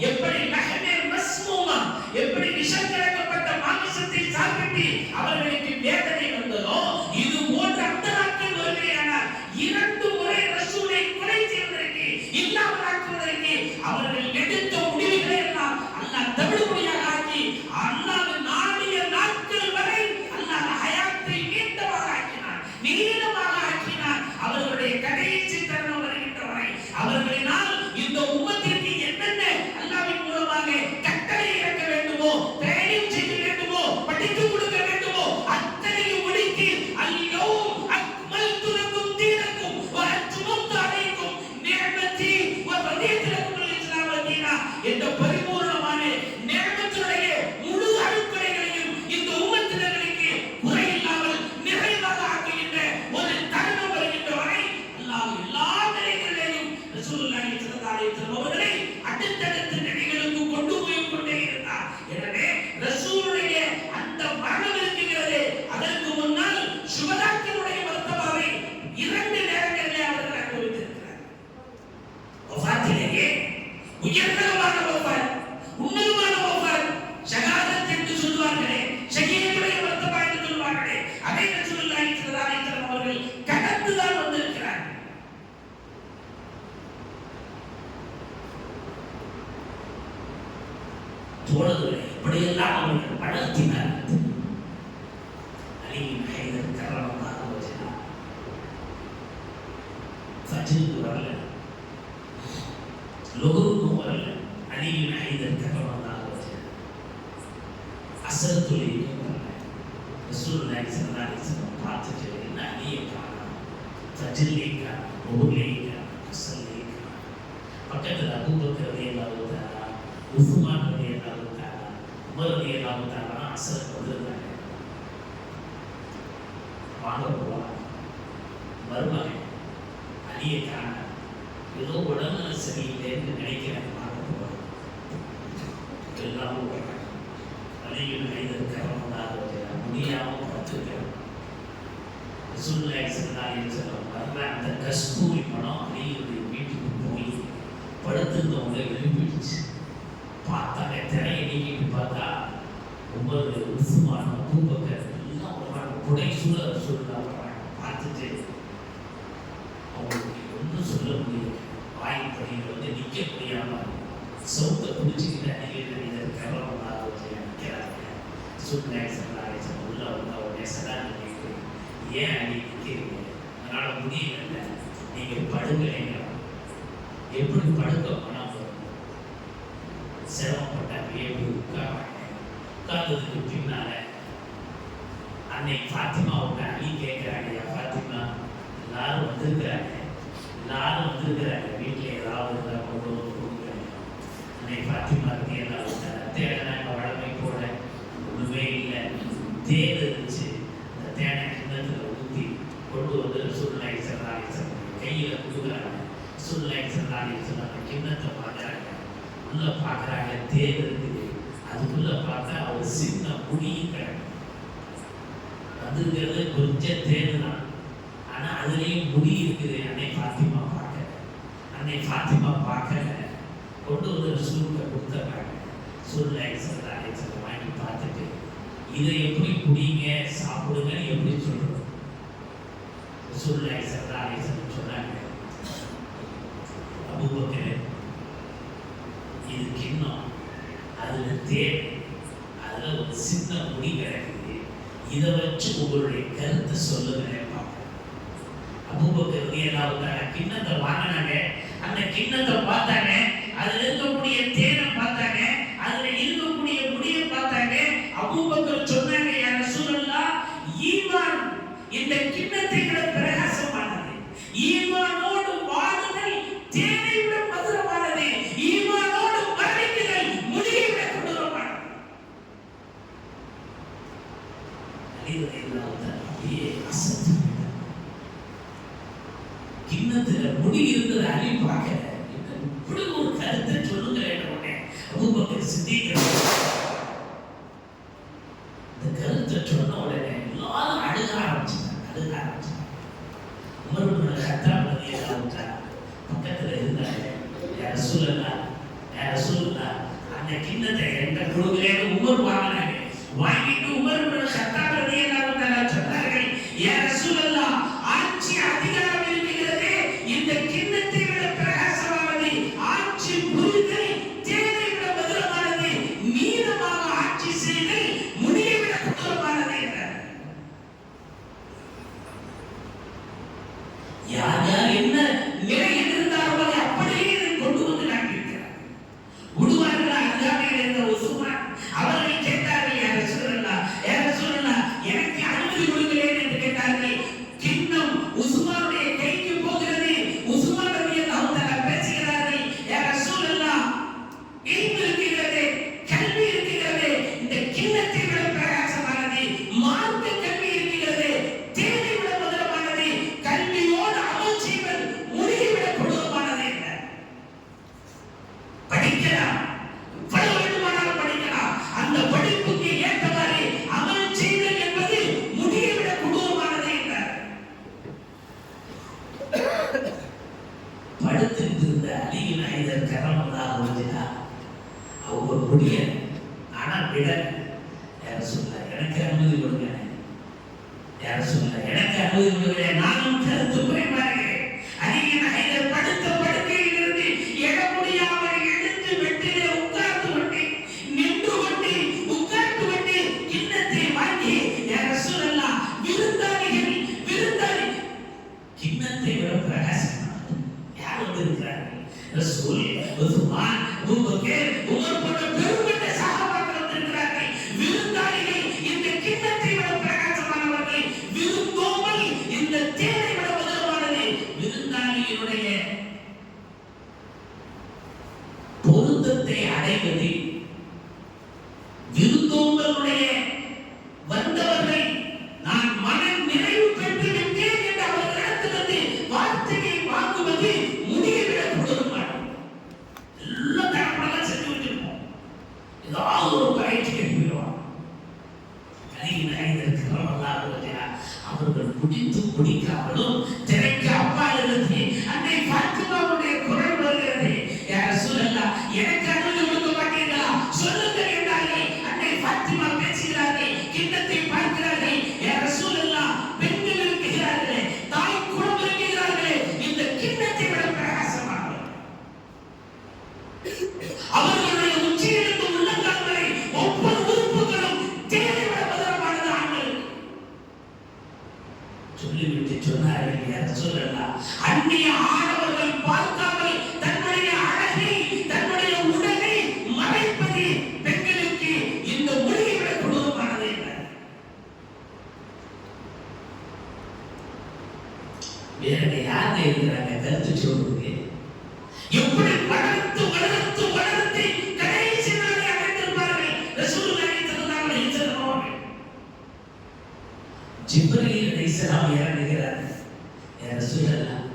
எப்படி லஹமே மஸ்மூமா, எப்படி விஷம் கலக்கப்பட்ட மாமிசத்தை சாப்பிட்டு அவர்களுக்கு வேதனை வந்ததோ, இது போன்ற அந்த நாட்கள் வருமையானால் 2 முறை ரசூலை கொலை செய்வதற்கு இல்லாமலாக்குவதற்கு அவர்கள் எடுத்த முடிவுகளை எல்லாம் அல்லாஹ் தவிடுபடியாக ஆக்கி அல்லாஹ் நாடிய நாட்கள் வரை அல்லாஹ் ஹயாத்தை நீண்டமாக ஆக்கினார், நீளமாக ஆக்கினார். அவர்களுடைய கடைசி தருணம் வருகின்ற வரை அவர்களினால் இந்த உம்மத்திற்கு என்னென்ன அல்லாஹ்வின் மூலமாக கட்டளை இறக்க வேண்டுமோ, ட்ரைனிங் செய்ய வேண்டுமோ, படித்துக் கொடுக்க வேண்டுமோ அத்தனையும் முடித்து அல்யௌம் அக்மல்து லக்கும் தீனக்கும் வ அத்மம்து அலைக்கும் நிஅமதி வ ரதீது லக்கும் அல்-இஸ்லாம தீனா என்ற பரிபூர்ணமான நிஅமத்துடைய முழு அடிப்படைகளையும் இந்த உம்மத்தினர்களுக்கு குறையில்லாமல் நிறைவாக ஆக்குகின்ற ஒரு தருணம் வருகின்ற வரை அல்லாஹ் எல்லா நிலைகளிலும் ரசூலுல்லாஹி ஸல்லல்லாஹு அலைஹி வஸல்லம் அவர்களை அடுத்தடுத்த நிலைகளுக்கு கொண்டு போய் கொண்டே இருந்தார். எனவே ரசூலுடைய அந்த மரணம் இருக்கிறது, அதற்கு முன்னால் சுஹதாக்களுடைய மர்தபாவை 2 நேரங்களிலே அவர்கள் அனுபவித்திருக்கிறார். வஃபாத்திலேயே உயர்தரமான வஃபாத், உன்னதமான வஃபாத், ஷஹாதத் என்று சொல்வார்களே, ஷஹீதுடைய மர்தபா என்று சொல்வார்களே, அதை ரசூலுல்லாஹி ஸல்லல்லாஹு அலைஹி வஸல்லம் அவர்கள் கடந்துதான் வந்திருக்கிறார். தோழர்களே, இப்படியெல்லாம் அவர்கள் வளர்த்தினார்கள். அலியின் ஹைதர் கர்ரமல்லாஹு வஜஹா ஃபஜ்ருக்கு வரல, லுஹுருக்கு வரல. அலியின் ஹைதர் கர்ரமல்லாஹு வஜஹா அஸ்ர் தொழுகைக்கு வரல. ரசூலுல்லாஹி ஸல்லல்லாஹு அலைஹி வஸல்லம் பார்த்துட்டு என்ன அலியை காணோம், ஃபஜ்ரிலே காணோம், லுஹுரிலே காணோம், அஸ்ரிலே காணோம். பக்கத்தில் அபூபக்கர் ரலியல்லாஹு தஆலா, உஸ்மான் ரலியல்லாஹு தஆலா, உமர் ரலியல்லாஹு தஆலா அஸ்ருக்கு வந்திருந்தாங்க. வாங்க போகலாம். மருமகன் அலியை காண ஏதோ உடல்நல சரியில்லைன்னு நினைக்கிறேன், வாங்க போகலாம். எல்லாரும் போகிறாங்க. அலியின் ஹைதர் கர்ரமல்லாஹு வஜஹா முடியாமல் பார்த்துருக்கிறோம். ரசூலுல்லாஹி ஸல்லல்லாஹு அலைஹி வஸல்லம் வர்ற அந்த கஸ்தூரி பணம் அலியுடைய வீட்டுக்கு போய் படுத்திருந்தவங்க எழுப்பிடுச்சு. பார்த்தாங்க, திரையை நீக்கிட்டு பார்த்தா உமர், உஸ்மான், அபூபக்கர் எல்லாம் ஒரு புடை சூழ ரசூலுல்லாஹ் வர்றாங்க. பார்த்துட்டு சவுத்தை பிடிச்சிக்கிட்டு அடிக்கிறது கவனமாக நிற்கிறாங்க. சூழ்நிலை உள்ள வந்து அவருடைய சடான்னு கேட்கு, ஏன் அடி நிற்கிறீங்க? அதனால முடியல, நீங்க படுங்களேங்க. எப்படி படுக்க பணம் சிரமப்பட்டாங்க. எப்படி உட்கார்ந்ததுக்கு பின்னால அன்னை ஃபாத்திமா விட்டு அலி கேட்கிறாங்க, ஃபாத்திமா எல்லாரும் வந்திருக்கிறாங்க, வீட்டில் ஏதாவது இருந்தால் கொண்டு வந்து கொடுக்குறாங்க. அன்னை ஃபாத்திமா இருக்கு எல்லாம் தேடினாங்க. வளமை போல ஒன்றுமே இல்லை, தேன் இருந்துச்சு. அந்த தேனை கிண்ணத்தில் ஊற்றி கொண்டு வந்து சூழ்நிலை கையில் கொடுக்குறாங்க. சூழ்நிலை சொன்னாங்க, கிண்ணத்தை பார்க்குறாங்க. உள்ள பார்க்குறாங்க, தேன் இருக்குது. அதுக்குள்ள பார்த்தா அவர் சின்ன முடியும் கிடக்கு. வந்துருக்கிறது கொஞ்சம் தேன் தான், ஆனால் அதுலேயும் முடி இருக்குது. அன்னை ஃபாத்திமா பார்க்கல. கொண்டு வந்து ரசூலுக்கு கொடுத்துட்றாங்க. சூழ்நிலை வாங்கி பார்த்துட்டு இதை எப்படி குடிங்க சாப்பிடுங்கன்னு எப்படி சொல்றோம்? சூழ்நிலை சொன்னாங்க, அபூபக்கர் இது கிண்ணம், அதுல தேன், அதுல ஒரு சின்ன முடி கிடக்குது, இதை வச்சு உங்களுடைய கருத்தை சொல்லுங்க. அபூபக்கர் கிண்ணத்தை வாங்கினாங்க. அந்த கிண்ணத்தை பார்த்தாங்க, அதுல இருக்கக்கூடிய தேனை பார்த்தாங்க, அதுல இருக்கக்கூடிய முடியை பார்த்தாங்க. அபூபக்கர் சொன்னாங்க, யா ரசூலல்லாஹ், ஈமான் இந்த கிண்ணத்தை விட பிரகாசமானது, ஈமானோடு வாழுதல் தேனை விட மதுரமானது, ஈமானோடு மரணிக்குதல் முடியை விட கொடூரமானது. அப்படியே அசத்து கிண்ணத்துல முடி இருந்தது அலி பார்க்கல. இப்படி ஒரு கருத்தை சொல்லுங்களேன். அபூபக்கர் சித்திக் இந்த கருத்தை சொன்ன உடனே எல்லாரும் அழுக ஆரம்பிச்சாங்க. உமர் இப்னு கத்தாப் ரலியல்லாஹு தஆலா பக்கத்துல இருந்தாங்க. யா ரசூலல்லாஹ், அந்த கிண்ணத்தை என்கிட்ட கொடுங்களேன்னு உமர் வாங்கினாங்க. வாங்கிட்டு உமர் இப்னு கத்தாப் ரலியல்லாஹு தஆலா சொன்னார்கள், யா ரசூலல்லாஹ், ஆட்சி அதிகாரம் இந்த கிண்ணத்தை விட பிரகாசமானது, ஆட்சி புரிதல் தேனை விட மதுரமானது, மீதமாக ஆட்சி செய்தல் முடியை விட கொடூரமானது என்றார். யார் யார் என்ன நிலையில் இருந்தார்களோ அப்படியே கொண்டு வந்து காட்டியிருக்கிறார். விடுவார்களா? அல்லாமல் இருந்த உஸ்மான் அவர்கள் கேட்டார்கள், யா ரசூலல்லாஹ், எனக்கு அனுமதி கொடுங்களேன் என்று கேட்டார்கள். கிண்ணம் உஸ்மானுடைய கைக்கு போகிறது. உஸ்மான் ரலியல்லாஹு தஆலா பேசுகிறார்கள், யா ரசூலல்லாஹ், இல்மு இருக்கிறது, கல்வி இருக்கிறது, இந்த கிண்ணத்தை விட பிரகாசமானது, மார்க்க கல்வி இருக்கிறது, தேனை விட மதுரமானது, கல்வியோடு அமல் செய்வது முடியை விட கொடூரமானது என்றார். படிக்கலாம், எவ்வளவு வேண்டுமானாலும் படிக்கலாம், அந்த படிப்புக்கு ஏற்றவாறு அமல் செய்தல் என்பது முடியை விட கொடூரமானது என்றார். படுத்திருந்த அலியின் ஐதர் கரமல்லாஹு வஜஹா அவங்க முடிய ஆனா விட, யார சொல்ல எனக்கு அனுமதி கொடுங்க, யார சொல்ல எனக்கு அனுமதி கொடுங்க, நானும் கருத்து புரிமாறுகிறேன். அலியின் ஐதர் படுத்த படுக்கையிலிருந்து எழ முடியாமல் எழுந்து வெட்டிலே உட்கார்ந்து கொண்டு நின்று கொண்டு உட்கார்ந்து கொண்டு கிண்ணத்தை வாங்கி, யா ரசூலல்லாஹ், விருந்தாளி கிண்ணத்தை விட பிரகாசமானது யார் வந்திருக்கிறார்கள்? ரசூல், உஸ்மான், அபூபக்கர், உமர் போன்ற பெருமையான சஹாபாக்கள் வந்திருக்கிறார்கள். விருந்தாளிகள் இந்த கிண்ணத்தை விட பிரகாசமானவர்கள், விருந்தோம்பல் இந்த தேனை விட மதுரமானது. விருந்தாளிகளுடைய பொருத்தத்தை அடைவது, விருந்தோம்பலுடைய வந்தவர்கள் நான் மன நிறைவு பெற்று விட்டேன் என்று அவர்களிடத்திலிருந்து வார்த்தையை வாங்குவது முடியை விட கொடூரமானது. எல்லாம் தரப்படலாம் செஞ்சு வச்சிருப்போம், ஏதாவது ஒரு பயிற்சி போயிடுவான். அவர்கள் குடித்து குடிக்காமலும் திரைக்கு அப்பால் இருந்து அன்னை ஃபாத்திமாவுடைய குரல் வருகிறது, யா ரசூலல்லாஹ், எனக்கு அனுமதி கொடுக்க மாட்டீர்களா? சொல்லுங்கள் என்றார்கள். அன்னை ஃபாத்திமா பேசுகிறார்கள், கிண்ணத்தை பார்க்கிறார்கள். யா ரசூலல்லாஹ், பெண்கள் இருக்கிறார்களே, தாய் குடும்பம் இருக்கிறார்களே, இந்த கிண்ணத்தை விட பிரகாசமானவர். வேற யாருங்க இருக்கிறாங்க கருத்து சொல்றதுக்கு? எப்படி வளர்த்து வளர்த்து வளர்த்து கடைசி நாளை அடைந்திருப்பார்கள் ரசூலுல்லாஹி ஸல்லல்லாஹு அலைஹி வஸல்லம் அவர்கள். ஜிப்ரீல் அலைஹிஸ்ஸலாம் இறங்குகிறார். யா ரசூலல்லாஹ்,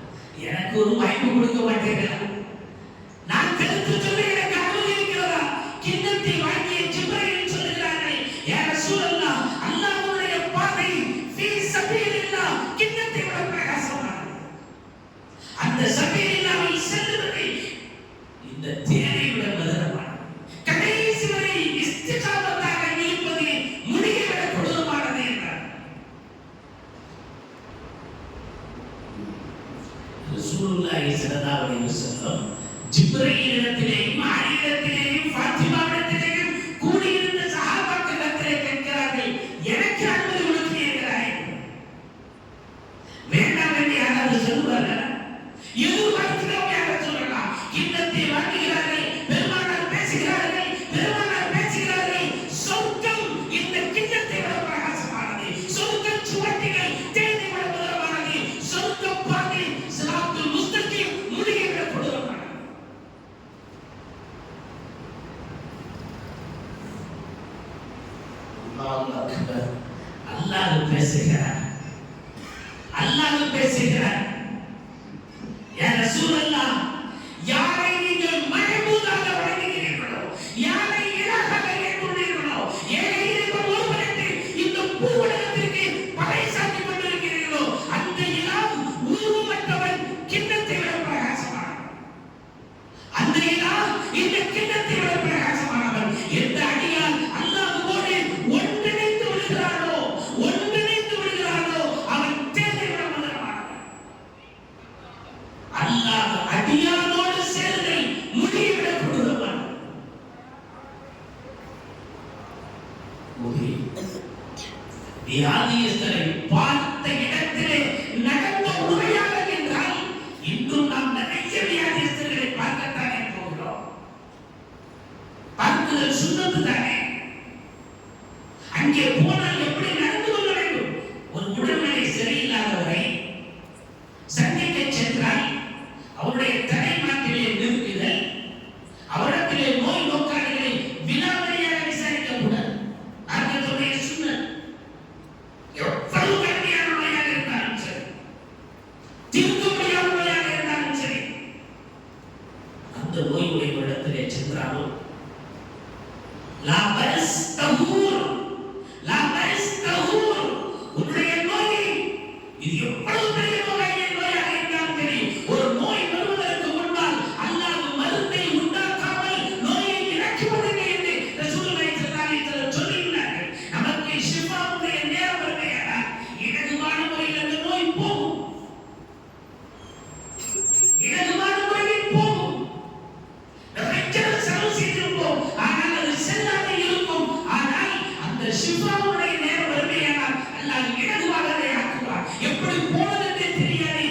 எனக்கு ஒரு வாய்ப்பு கொடுக்க மாட்டீங்களா? நான் கருத்து சொல்ல எனக்கு அனுமதி இருக்கிறதா? கிண்ணத்தை வாங்கிய ஜிப்ரீல் சொல்லுகிறார்கள், யா ரசூலல்லாஹ், அல்லாஹ்வுடைய பாதை ஃபீ சபீலில்லாஹ் கிண்ணத்தை விட பிரகாசமானது. அந்த சபீலில்லாஹ்வை செல்லுவதை இந்த தேனை விட மதுரமானது. கடைசி வரை இஸ்திகாமத்தாக இருப்பது முடியை விட கொடூரமானது என்றார். ரசூலுல்லாஹி ஸல்லல்லாஹு அலைஹி வஸல்லம் ஜிப்ரீலிடத்திலேயும் அலியிடத்திலேயும் ஃபாத்திமாவிடத்திலேயும் கூடியிருந்த சஹாபாக்களிடத்திலே கேட்கிறார்கள், எனக்கு அனுமதி கொடுக்கிறீர்களாய்? வேண்டாம் என்று யாராவது சொல்லுவார்கள்? எதிர்பார்க்கிறோம் யாரை சொல்லலாம்? கிண்ணத்தை வாங்குகிறார்கள், பெருமானார் பேசுகிறார்கள், பெருமானார் பேசுகிறார்கள், சொர்க்கம் இந்த கிண்ணத்தை விட பிரகாசமானது, சொர்க்க சுவட்டிகள் தேனை விட மதுரமானது, சொர்க்க பாதை சிராத்துல் முஸ்தகீம் முடியை விட கொடூரமானது. அல்லாஹ் அக்பர். அல்லாஹ் பேசுகிறார், அல்லாஹ் பேசுகிறார். யா ரசூலல்லாஹ், யாரை நீங்கள் மஹ்பூதாக வணங்குகிறீர்களோ, யாரை இலாஹாக ஏற்றுள்ளீர்களோ, ஏழை இறைவன் ஒருவனுக்கு இந்த பூவுலகத்திற்கு பறைசாற்றி கொண்டிருக்கிறீர்களோ, அந்த இலாஹ் உருவமற்றவன் கிண்ணத்தை விட பிரகாசமானவன். அந்த இலாஹ் இந்த கிண்ணத்தை விட பிரகாசமானவன். எந்த அடியான் அல்லாஹ்வோடு ஒன்றிணைந்து விடுகிறானோ, ஒன்றிணைந்து விடுகிறானோ, அவன் தேனை விட மதுரமானவன். அல்லாஹ் அடியானோடு சேர்தல் முடியை விட கொடூரமானது. வியாதியஸ்தரை பார்த்த இடத்திலே நடந்த உரையாடல் என்றால் இன்றும் நாம் நிறைய வியாதியஸ்தர்களை பார்க்கத்தானே போகிறோம். பார்க்குதல் சுண்ணத்து தானே. அங்கே போனால் எப்படி நடந்து கொள்ள வேண்டும்? ஒரு உடல்நிலை சரியில்லாதவரை சந்திக்க சென்றால் அவருடைய தலைமாட்டிலே நிறுத்துதல், அவரிடத்திலே நோய் நோக்காளிகளை வினாவரியாக விசாரிக்கக்கூடாது. அதனுடைய சுண்ணத். எவ்வளவு கடுமையான நோயாக இருந்தாலும் சரி, தீர்க்க முடியாத நோயாக இருந்தாலும் சரி, அந்த நோயுடைய இடத்திலே சென்றாலும் லா பஸ் தஹூர், லா பஸ் தஹூர், உன்னுடைய நோய் இது எவ்வளவு பெரிய நோயாக இருந்தாலும் சரி, ஒரு நோய் வருவதற்கு முன்னால் அல்லாஹ் மருந்தை உண்டாக்காமல் நோயை இறக்குவதில்லை என்று ரசூலுல்லாஹி ஸல்லல்லாஹு அலைஹி வஸல்லம் சொல்லியுள்ளார்கள். நமக்கு ஷிஃபாவுடைய நேரம் வருகையானால் இலகுவான முறையில் அந்த நோய் போகும், இலகுவான முறையில் போகும். நம்ம செலவு செய்திருப்போம், ஆனால் அது செல்லாமல் இருக்கும். ஆனால் அந்த ஷிஃபாவுடைய நேரம் வருகையானால் அல்லாஹ் இலகுவாகவே ஆக்குவார். எப்படி போனதென்றே தெரியாது.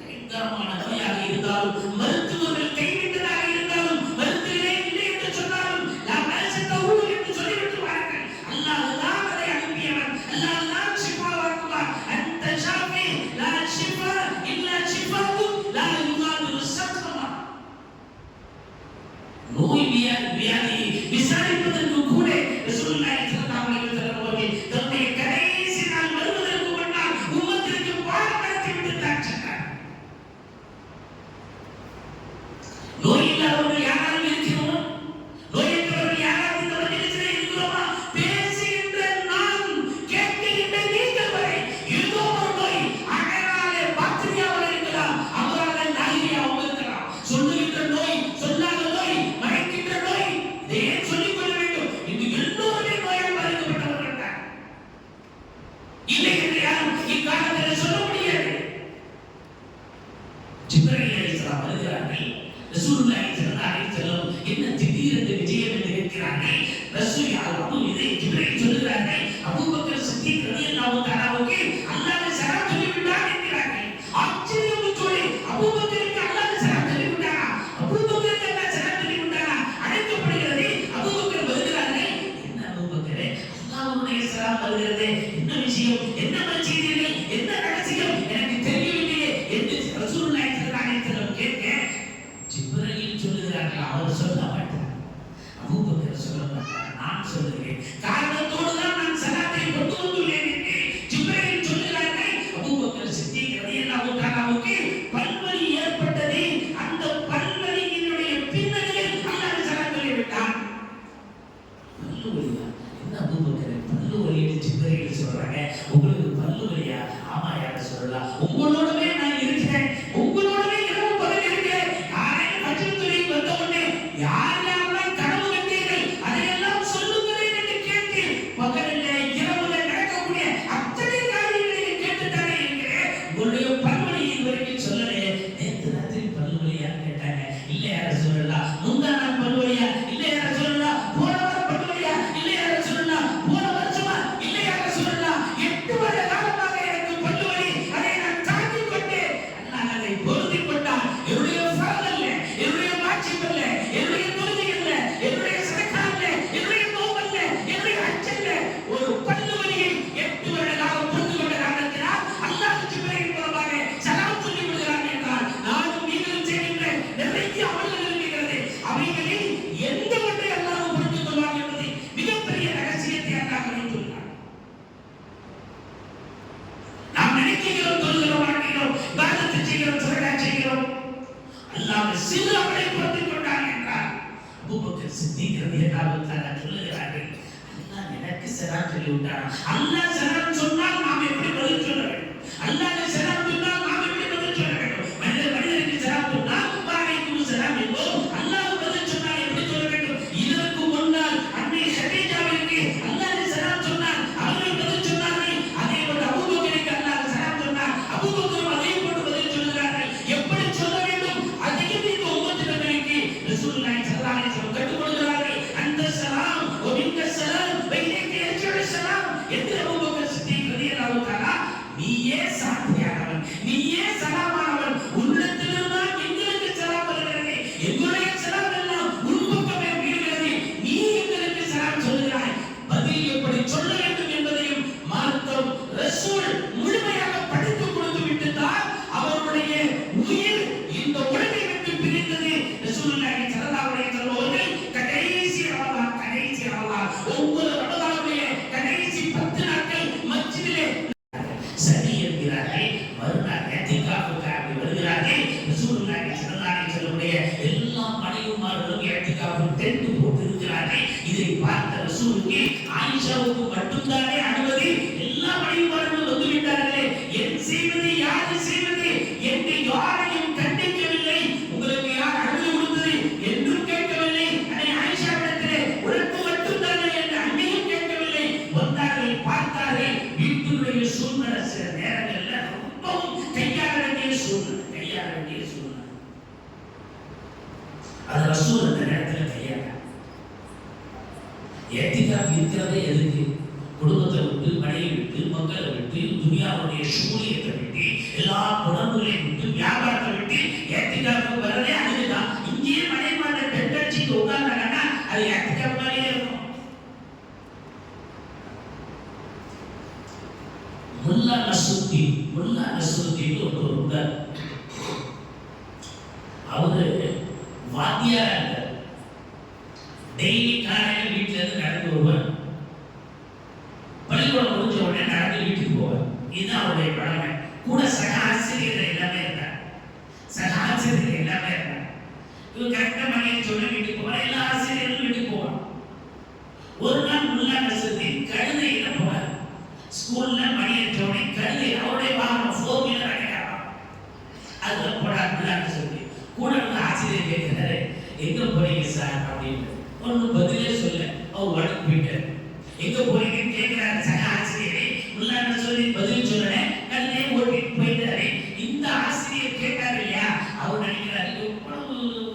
பயங்கரமான நோயாக இருந்தாலும், மருத்துவர்கள் கைவிட்டதாக இருந்தாலும், மருத்துவரே இல்லை என்று சொன்னாலும் லா பஸத்தஹு என்று சொல்லிவிட்டுவார்கள். அல்லாஹ் தான் அதை அனுப்பியவன், அல்லாஹ் தான் ஷிஃபாவாக்குவார். அந்த ஷாஃபி லா ஷிஃபா இல்லா ஷிஃபாவு லா யுகாதிரு ஸக்மா. நோய் வியாதி விசாரிப்பதற்கு கூட ரசூலுல்லாஹி ஸல்லல்லாஹு அலைஹி வஸல்லம் அவர்கள் தன்னுடைய கடைசி நாள் வருவதற்கு முன்னால் உம்மத்திற்கு பாடம் நடத்தி விட்டு தான் சென்றார். நோய் இல்லாதவர்கள் யாராவது இருக்கிறோமா? நோயற்றவர்கள் யாராவது இந்த மனிதர்களே இருக்கிறோமா? பேசுகின்ற நான், கேட்கின்ற நீங்கள் வரை ஏதோ ஒரு நோய் அகராலே பாக்டீரியாவாக இருக்கலாம், அவராலே டைரியாவாக இருக்கலாம். சொல்லுகின்ற நோய், சொல்லாத நோய், மறைக்கின்ற நோய், இதை ஏன் சொல்லிக் கொள்ள வேண்டும்? இது எல்லோருமே நோயால் பாதிக்கப்பட்டவர்கள் தான். இல்லை என்று யாரும் இக்காலத்தில் சொல்ல முடியாது. ஜிப்ரீல் அலைஹிஸ்ஸலாம் வருகிறார்கள். ரசூலுல்லாஹி ஸல்லல்லாஹு அலைஹி வஸல்லம் என்ன திடீரென்று விஜயம் என்று கேட்கிறார்கள். ரசூல் அபூ இதை ஜிப்ரீல் சொல்லுகிறார்கள், அபூபக்கர் சித்திக் ரலியல்லாஹு தஆலாவுக்கு அல்லாஹ் சலாம் சொல்லி விட்டார் என்கிறார்கள். ஆச்சரியம் சொல்லி அபூபக்கருக்கு அல்லாஹ் சலாம் சொல்லி விட்டாரா? அபூபக்கருக்கு அல்லாஹ் சலாம் சொல்லி விட்டாரா? அழைக்கப்படுகிறது. அபூபக்கர் வருகிறார்கள். என்ன அபூபக்கரே, அல்லாஹ்வுடைய சலாம் வருகிறது, என்ன விஷயம், என்ன செய்தீர்கள், என்ன ரகசியம் எனக்கு தெரியவில்லையே அவர் சொல்ல மாட்டார், அபூபக்கர் சொல்ல மாட்டார், நான் சொல்லுகிறேன். காரணத்தோடு தான் நான் சலாத்தை கொண்டு வந்துள்ளேன் என்று ஜிப்ரீல் சொல்கிறார்கள். அபூபக்கர் சித்திக் ரலியல்லாஹு தஆலாவுக்கு பல்வலி ஏற்பட்டது. அந்த பல்வலியினுடைய பின்னணியில் அல்லாஹ் சலாத் சொல்லிவிட்டான். பல்லு வலியா? என்ன அபூபக்கர் பல்லு வலின்னு ஜிப்ரீல் சொல்றாங்க, உங்களுக்கு பல்லு வலியா? ஆமா யார சொல்லலாம், உங்களோடவே நான் இருக்கிறேன், உங்களோடவே இரவு பகல் இருக்கிறேன். காலையில் ஃபஜ்ர் தொழுகை வந்த உடனே யார் யாரெல்லாம் கனவு கண்டீர்கள் அதையெல்லாம் சொல்லுங்களேன் என்று கேட்டு பகலில் இரவுல நடக்கக்கூடிய அத்தனை காரியங்களை கேட்டுத்தானே இருக்கிறேன். உங்களுடைய பல்வலி இதுவரைக்கும் சொல்லலே. நேற்று ராத்திரி பல்வலியா கேட்டாங்க, இல்ல யார சொல்லலாம். முந்தா நாள் பல்வலியா? இல்ல யார சொல்லலாம். போன வாரம் பல்வலியா? இல்ல யார சொல்லலாம். போன வருஷமா? இல்ல யார சொல்லலாம். 8 வருட காலமாக எனக்கு பல்வலி, அதை நான் தாங்கிக் கொண்டேன். அல்லாஹ் அதை பொருந்திக் கொண்டான். என்னுடைய ஃபரல் அல்ல, என்னுடைய வாஜிப் அல்ல, என்னுடைய தொழுகை அல்ல, என்னுடைய சதகா அல்ல, என்னுடைய நோன்பு அல்ல, என்னுடைய ஹஜ் அல்ல. ஒரு பல்லு வலியை 8 வருட காலம் பொறுத்து கொண்ட காரணத்தினால் அல்லாஹ் ஜிப்ரீல் மூலமாக சலாம் சொல்லி விடுகிறான் என்றால் நானும் நீங்களும் செய்கின்ற நிறைய அமல்கள் இருக்கிறது. அவைகளில் எந்த ஒன்றை அல்லாஹ் புரிந்து கொள்வான் என்பது மிகப்பெரிய ரகசியத்தை அல்லாஹ் வைத்துள்ளார். நாம் நினைக்கிறோம், தொழுகிறோம், வாழ்கிறோம், இபாதத் செய்கிறோம், சதகா செய்கிறோம். அல்லாஹ் சிறு அமலை பொறுத்துக் கொண்டான் என்றால் அபூபக்கர் சித்திக் ரலியல்லாஹு தஆலா சொல்லுகிறார்கள், அல்லாஹ் எனக்கு சலாம் சொல்லி விட்டான். அல்லாஹ் சலாம் சொன்னால் நாம் எப்படி பதில் சொல்ல வேண்டும்? அல்லாஹ் சலாம் சொன்னால் நாம் எப்படி பதில் சொல்ல வேண்டும்? மனிதருக்கு சலாம் சொன்னால் வலைக்கும் சலாம் என்போம். அல்லாஹ் பதில் சொன்னால் எப்படி சொல்ல வேண்டும்? இதற்கு முன்னால் அன்னை ஹதீஜாவிற்கு அல்லாஹ் சலாம் சொன்னார், அவர்கள் பதில் சொன்னார்கள். அதே போன்று அபூபக்கருக்கு அல்லாஹ் சலாம் சொன்னார், அபூபக்கரும் அதே போன்று பதில் சொல்கிறார்கள். எப்படி சொல்ல வேண்டும்? அதையும் இந்த உம்மத்தினருக்கு ரசூலுல்லாஹி ஸல்லல்லாஹு அலைஹி வஸல்லம் கற்றுக் கொடுக்கிறார்கள். அந்த சலாம் வ மின்க சலாம் வ இலைக யர்ஜிஉ சலாம் என்று அபூபக்கர் சித்திக் ரலியல்லாஹு தஆலா, நீயே சாந்தியானவன், நீயே சலாமானவன், உன்னிடத்திலிருந்தான் எங்களுக்கு சலாம் வருகிறது, எங்களுடைய சலாம் எல்லாம் உன் பக்கமே வீழ்கிறது, நீ எங்களுக்கு சலாம் சொல்கிறாய். பதில் எப்படி சொல்ல வேண்டும் என்பதையும் மார்க்கம் ரசூல் முழுமையாக படித்துக் கொடுத்து விட்டுதான் அவருடைய உயிர் இந்த உலகை விட்டு பிரிந்தது. ரசூலுல்லாஹி ஸல்லல்லாஹு அலைஹி வஸல்லம் அவர்கள் கடைசி ரமலான் ஒவ்வொரு ரமலானுடைய கடைசி 10 நாட்கள் மஸ்ஜிதிலே சரி என்கிறார்கள். மறுநாள் இஅ்திகாஃபுக்காக வருகிறார்கள். ரசூலுல்லாஹி ஸல்லல்லாஹு அலைஹி வஸல்லம் எல்லா மனைவிமார்களும் இஅ்திகாஃபு டென்ட் போட்டு இருக்கிறார்கள். இதை பார்த்த ரசூலுக்கு ஆயிஷாவுக்கு மட்டும்தானே அனுமதி, எல்லா மனைவிமார்களும் வந்து விட்டார்களே, என் செய்வது யாரு செய்வது என்று யாரையும் கண்டிக்கவில்லை. உங்களுக்கு யார் அனுமதி கொடுத்தது என்றும் கேட்கவில்லை. அன்னை ஆயிஷாவிடத்திலே உனக்கு மட்டும்தானே என்று அன்னையும் கேட்கவில்லை. வந்தார்கள், பார்த்தார்கள். வீட்டுடைய சூழ்நிலை சில நேரங்களில் ரொம்பவும் கையாள வேண்டிய சூழ்நிலை. அது ரசூல் அந்த நேரத்தில் கையாள இஅ்திகாஃப் இருக்கிறதே எதுக்கு? குடும்பத்தை விட்டு, மனையை விட்டு, மக்களை விட்டு, துனியாவுடைய சூழியத்தை விட்டு, எல்லா குணங்களையும் விட்டு, வியாபாரத்தை விட்டு இஅ்திகாஃப் வரதே அதுதான். இங்கேயே மனைமாட்ட பெற்றடிச்சுட்டு உட்கார்ந்தாங்கன்னா அது இஅ்திகாஃப் மாதிரியே இருக்கும். முல்லா நஸ்ருத்தீன் ஒரு இருந்தார். அவரு வாத்தியாரா இருந்தார். டெய்லி காலையில் வீட்டுல இருந்து நடந்து வருவார். பள்ளிக்கூடம் முடிஞ்ச உடனே நடந்து வீட்டுக்கு போவார். இதுதான் அவருடைய பழமை. கூட சக ஆசிரியர்கள் எல்லாமே இருந்தார். இவர் கரெக்டா மணியை சொல்ல வீட்டுக்கு போவார். எல்லா ஆசிரியர்களும் வீட்டுக்கு போவார். ஒரு நாள் முல்லா நஸ்ருத்தீன் கழுதையில போவார். ஸ்கூல்ல மணியற்றோடனே கழுதை அவருடைய வாகனம் 4 வீலர் அடையாளம் அதுல போடார். முல்லா நஸ்ருத்தீன் கூட வந்து ஆசிரியர் கேட்கிறாரு, எங்க போறீங்க சார் அப்படின்னு. ஒன்னும் பதிலே சொல்ல அவர் வடக்கு போயிட்டார். எங்க போறீங்கன்னு கேட்கிறாரு சக ஆசிரியரை. முல்லா நஸ்ருத்தீன் பதில் சொல்லல, கழுதையை ஓட்டிட்டு போயிட்டாரு. இந்த ஆசிரியர் கேட்டாரு இல்லையா, அவர் நினைக்கிறாரு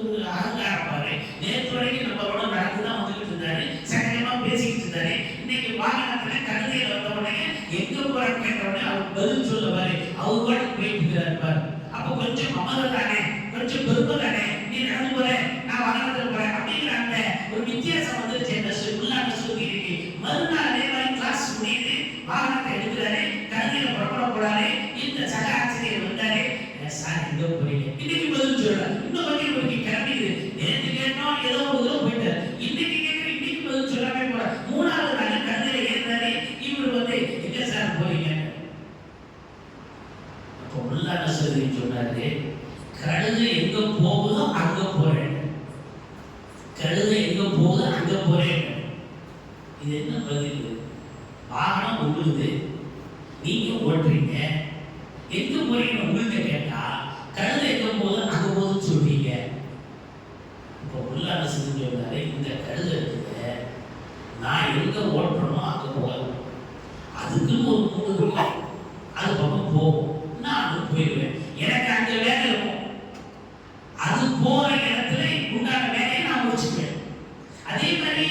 ஒரு அகங்காரம் பாரு, நேற்று வரைக்கும் நம்மளோட நடந்துதான் வந்துகிட்டு இருந்தாரு, சகஜமா பேசிக்கிட்டு இருந்தாரு, இன்னைக்கு வாகனத்துல கழுதையில வந்த உடனே எங்க போறான்னு கேட்ட உடனே அவர் பதில் சொல்ல பாரு, அவர் வடக்கு போயிட்டு இருக்கிறாரு பாரு. அப்ப கொஞ்சம் மமதை தானே, கொஞ்சம் பெருமை தானே, நீ நடந்து போற நான் வாகனத்துல போறேன் அப்படிங்கிற அந்த ஒரு வித்தியாசம் வந்துருச்சு. முல்லா நஸ்ருத்தீனுக்கு மறுநாள் அதே மாதிரி கிளாஸ் முடியுது, வாகனத்தை எடுக்கிறாரு, கழுதையில புறப்பட போறாரு. இந்த சக ஆசிரியர் வந்தாரு, சார் எங்க போறீங்க, இன்னைக்கு பதில் சொல்லல, இன்னும் கொஞ்சம் கிளம்பிடுது. நேற்று கேட்டோம் செய்தி சொன்னாரு, கழுதை எங்க போகுதோ அங்க போறேன், கழுதை எங்க போகுதோ அங்க போறேன். இது என்ன பதில்? வாகனம் உங்களுது, நீங்க ஓட்டுறீங்க, எங்க போறீங்க உங்கள்கிட்ட கேட்டா கழுதை எங்க போகுது அங்க போகுதுன்னு சொல்றீங்க. இப்போ உள்ளாட செஞ்சாரு, இந்த கழுதை இருக்குது, நான் எங்க ஓட்டுறனோ அங்க போகணும், அதுக்குன்னு ஒரு மூணு இருக்கு, அது பக்கம் போகும், நான் போயிடுவேன், எனக்கு அங்க வேலை இருக்கும், அது போற இடத்துல உண்டான வேலையை நான் முடிச்சுக்குவேன். அதே மாதிரி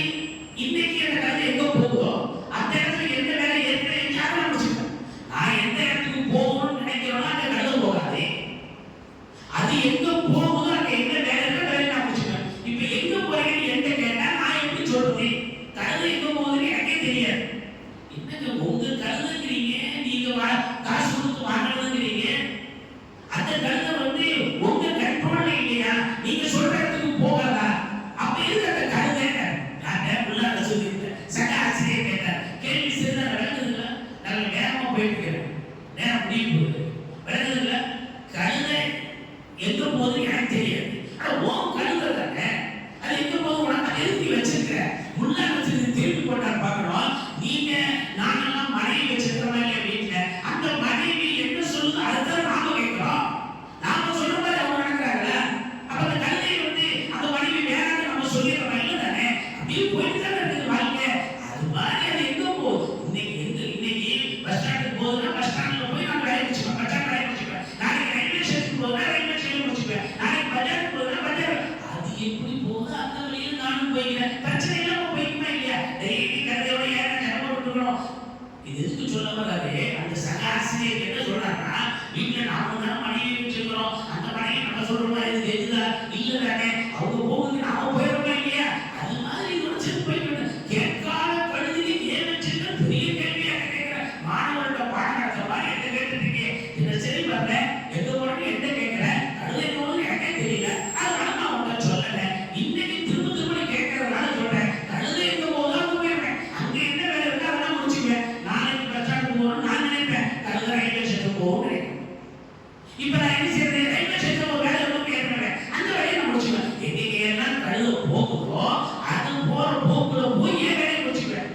இன்னைக்கு அந்த கழுதை எங்க போகுதோ அந்த இடத்துல எந்த வேலை ஏற்கனவே நான் முடிச்சுக்குவேன். நான் எந்த இடத்துக்கு போகணும்னு நினைக்கிறோம்னா அந்த கழுதை போகாது, அது எங்க போகுதோ அங்க எந்த வேலை இருக்க வேலையை நான் முடிச்சுக்குவேன். இப்ப எங்க போறீங்கன்னு என்கிட்ட கேட்டா நான் எப்படி சொல்றது? கழுதை எங்க போகுதுன்னு எனக்கே தெரியாது. என்னங்க உங்க கழுதைங்கிறீங்க, நீங்க காசு கொடுத்து வாங்கணுங்கிறீங்க, அந்த கழுதை வந்து உங்க கண்ட்ரோல்ல இல்லையா, நீங்க சொல்ற இடத்துக்கு போகாதா? அப்ப எதுக்கு அந்த கழுதை? நான் உள்ளாட சொல்லியிருக்கேன். சக ஆசிரியர் கேட்டார், கேள்வி சரிதான் விளங்குதுல்ல, நாங்க நேரமா போயிட்டு இருக்கிறோம், நேரம் முடிவு போகுது, விளங்குதுல்ல, கழுதை எங்க போகுது எனக்கு தெரியாது, ஆனா உன் கழுதை தானே, அது எங்க போகுது உனக்கு நிறுத்தி வச்சிருக்கிற, உள்ளாட வச்சிருந்து திருப்பி போட்டார் பார்க்கணும். நீங்க நாங்கெல்லாம் மனைவி வச்சிருக்கிறோம் இல்லையா வீட்டுல, அந்த மனைவி என்ன சொல்லுது அதுதான் நாம கேட்கிறோம், நாம சொல்ற மாதிரி அவங்க நடக்கிறாங்கல்ல, அப்ப அந்த கழுதை வந்து அந்த மனைவி வேறான்னு நம்ம சொல்லிடுறோம் இல்லை தானே, அப்படியே போயிட்டு தானே இருக்குது வாழ்க்கை. அது மாதிரி அது எங்க போகுது? இன்னைக்கு பஸ் ஸ்டாண்டுக்கு போகுதுன்னா பஸ் ஸ்டாண்ட்ல போய் நான் வேலை முடிச்சுப்பேன், பஸ் ஸ்டாண்ட் வேலை முடிச்சுப்பேன், நாளைக்கு ரயில்வே ஸ்டேஷன் போகுதுன்னா ரயில்வே ஸ்டேஷன் முடிச்சுப்பேன், நாளைக்கு பஜாருக்கு போகுதுன்னா பஜார், அது எப்படி போகுது அந்த வழியில் நானும் போய்க்கிறேன், பிரச்சனை இல்லாம போய்க்குமா இல்லையா? டெய்லி கழுதையோட ஏன் ஜனமா விட்டுக்கணும்? இது எதுக்கு சொல்ல வராது? அந்த சக ஆசிரியர் என்ன சொல்றாருன்னா, வீட்டுல நாம தான் மனைவி வச்சிருக்கிறோம், அந்த மனைவி நம்ம சொல்ற மாதிரி தெரியுதா இல்ல தானே, அவங்க போகுது நாம போயிடறோம் இல்லையா? அது மாதிரி இதோட சேர்த்து போய்க்கணும். கேட்காத கழுதிக்கு ஏன் வச்சிருக்க பெரிய கேள்வியாக கேட்கிற மாணவர்களோட பாடம் நடத்த மாதிரி என்ன கேட்டுருக்கீங்க, என்ன சரி வரல, எங்க போறேன்னு என்ன கேட்கிற, கழுதை போகுது எனக்கே தெரியல, அதனால நான் உங்களை சொல்லல, இன்னைக்கு திரும்ப திரும்ப கேட்கறதுனால சொல்றேன், கழுதை எங்க போகுதோ அங்க போயிடுவேன், அங்க என்ன வேலை இருக்கோ அதெல்லாம் முடிச்சுக்குவேன், நாளைக்கு பஸ் ஸ்டாண்டுக்கு போகணும்னு நான் நினைப்பேன், கழுதை ரயில்வே ஸ்டேஷன் போகணும்னு நினைப்பேன். இப்ப நான் என்ன செய்யறது? ரயில்வே ஸ்டேஷன் ஒரு வேலை இருக்கும் ஏற்கனவே, அந்த வேலையை நான் முடிச்சுக்குவேன். எங்க எல்லாம் கழுதை போகுதோ அது போற போக்குல போய் ஏன் வேலையை முடிச்சுக்குவேன்.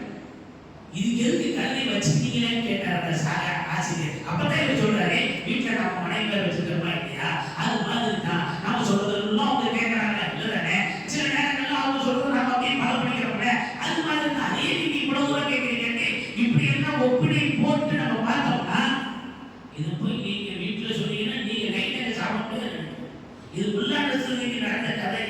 இதுக்கு எதுக்கு கழுதை வச்சிருக்கீங்களேன்னு கேட்டார் அந்த சக ஆசிரியர். அப்பதான் இவர் சொல்றாரு, வீட்டுல நம்ம மனைவி வச்சிருக்கிறோமா இல்லையா, அது மாதிரி தான் நம்ம சொல்றதெல்லாம் அவங்க கேட்கறாங்க இல்ல தானே, சில நேரங்கள்ல அவங்க சொல்றது நம்ம அப்படியே பலம் பண்ணிக்கிறோம்ல, அது மாதிரி தான். அதே நீங்க இவ்வளவு தூரம் கேட்கறீங்க, இப்படி எல்லாம் ஒப்பிடை போட்டு நம்ம பார்த்தோம்னா, இது போய் நீங்க வீட்டுல சொன்னீங்கன்னா நீங்க நைட்ல சாப்பிட முடியாது. இது உள்ளாட சொல்லிக்கு நடந்த கதை.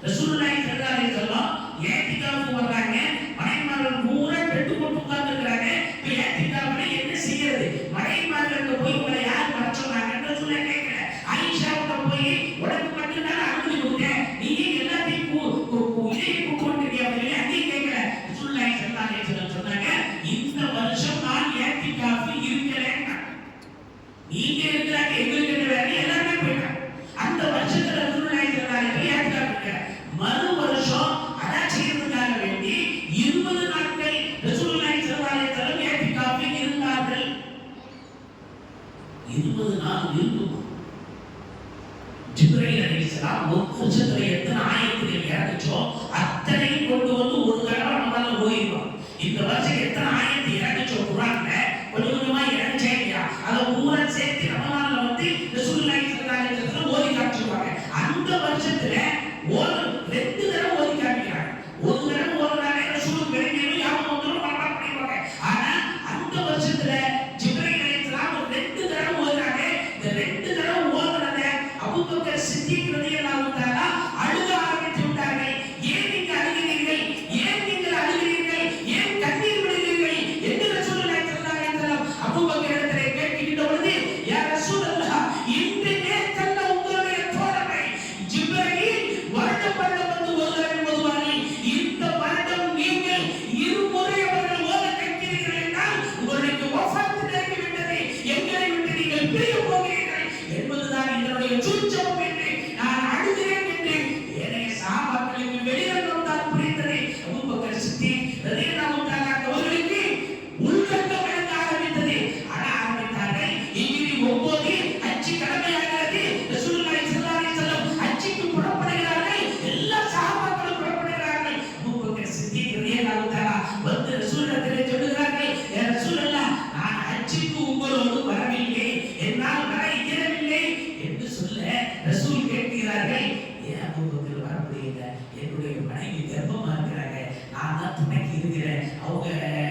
ரசூலுல்லாஹி ஸல்லல்லாஹு அலைஹி வஸல்லம் ஏத்திகாஃப் வர்றாங்க, மனைவிமார்கள் பூரா பெட்டு போட்டு உட்கார்ந்து இருக்காங்க. இப்ப ஏத்திகாஃப்ல என்ன செய்யறது? மனைவிமார்களுக்கு போய் உங்களை யார் வர சொன்னாங்கன்னு ரசூலுல்லாஹ் கேட்கல. ஆயிஷாவுக்கு போய் உனக்கு மட்டும் தான் அனுமதி கொடுத்தேன், நீங்க எல்லாத்தையும் கூப்பிட்டுருக்கீங்க அப்படின்னு அங்கேயும் கேட்கல. ரசூலுல்லாஹி ஸல்லல்லாஹு அலைஹி வஸல்லம் சொன்னாங்க, இந்த வருஷம் நான் ஏத்திகாஃப் இருக்கிறேன், நீங்க இருக்கிறாங்க எங்களுக்கு என்ன வேலை, எல்லாருமே போயிட்டாங்க. அந்த வருஷத்துல ரசூலுல்லாஹி ஸல்லல்லாஹு அலைஹி வஸல்லம் ஏத்திகாஃப் இருக்கிறாங்க. மறு வருஷம் அதான் செய்யறதுக்காக வேண்டி 20 நாட்கள் ரசூலுல்லாஹி ஸல்லல்லாஹு அலைஹி வஸல்லம் ஏத்திகாஃபில் இருந்தார்கள். 20 நாள் இருக்கும். ஜிப்ரீல் முடியல, என்னுடைய மனைவி கர்ப்பமா இருக்கிறாங்க, நான் தான் துணைக்கு இருக்கிறேன், அவங்க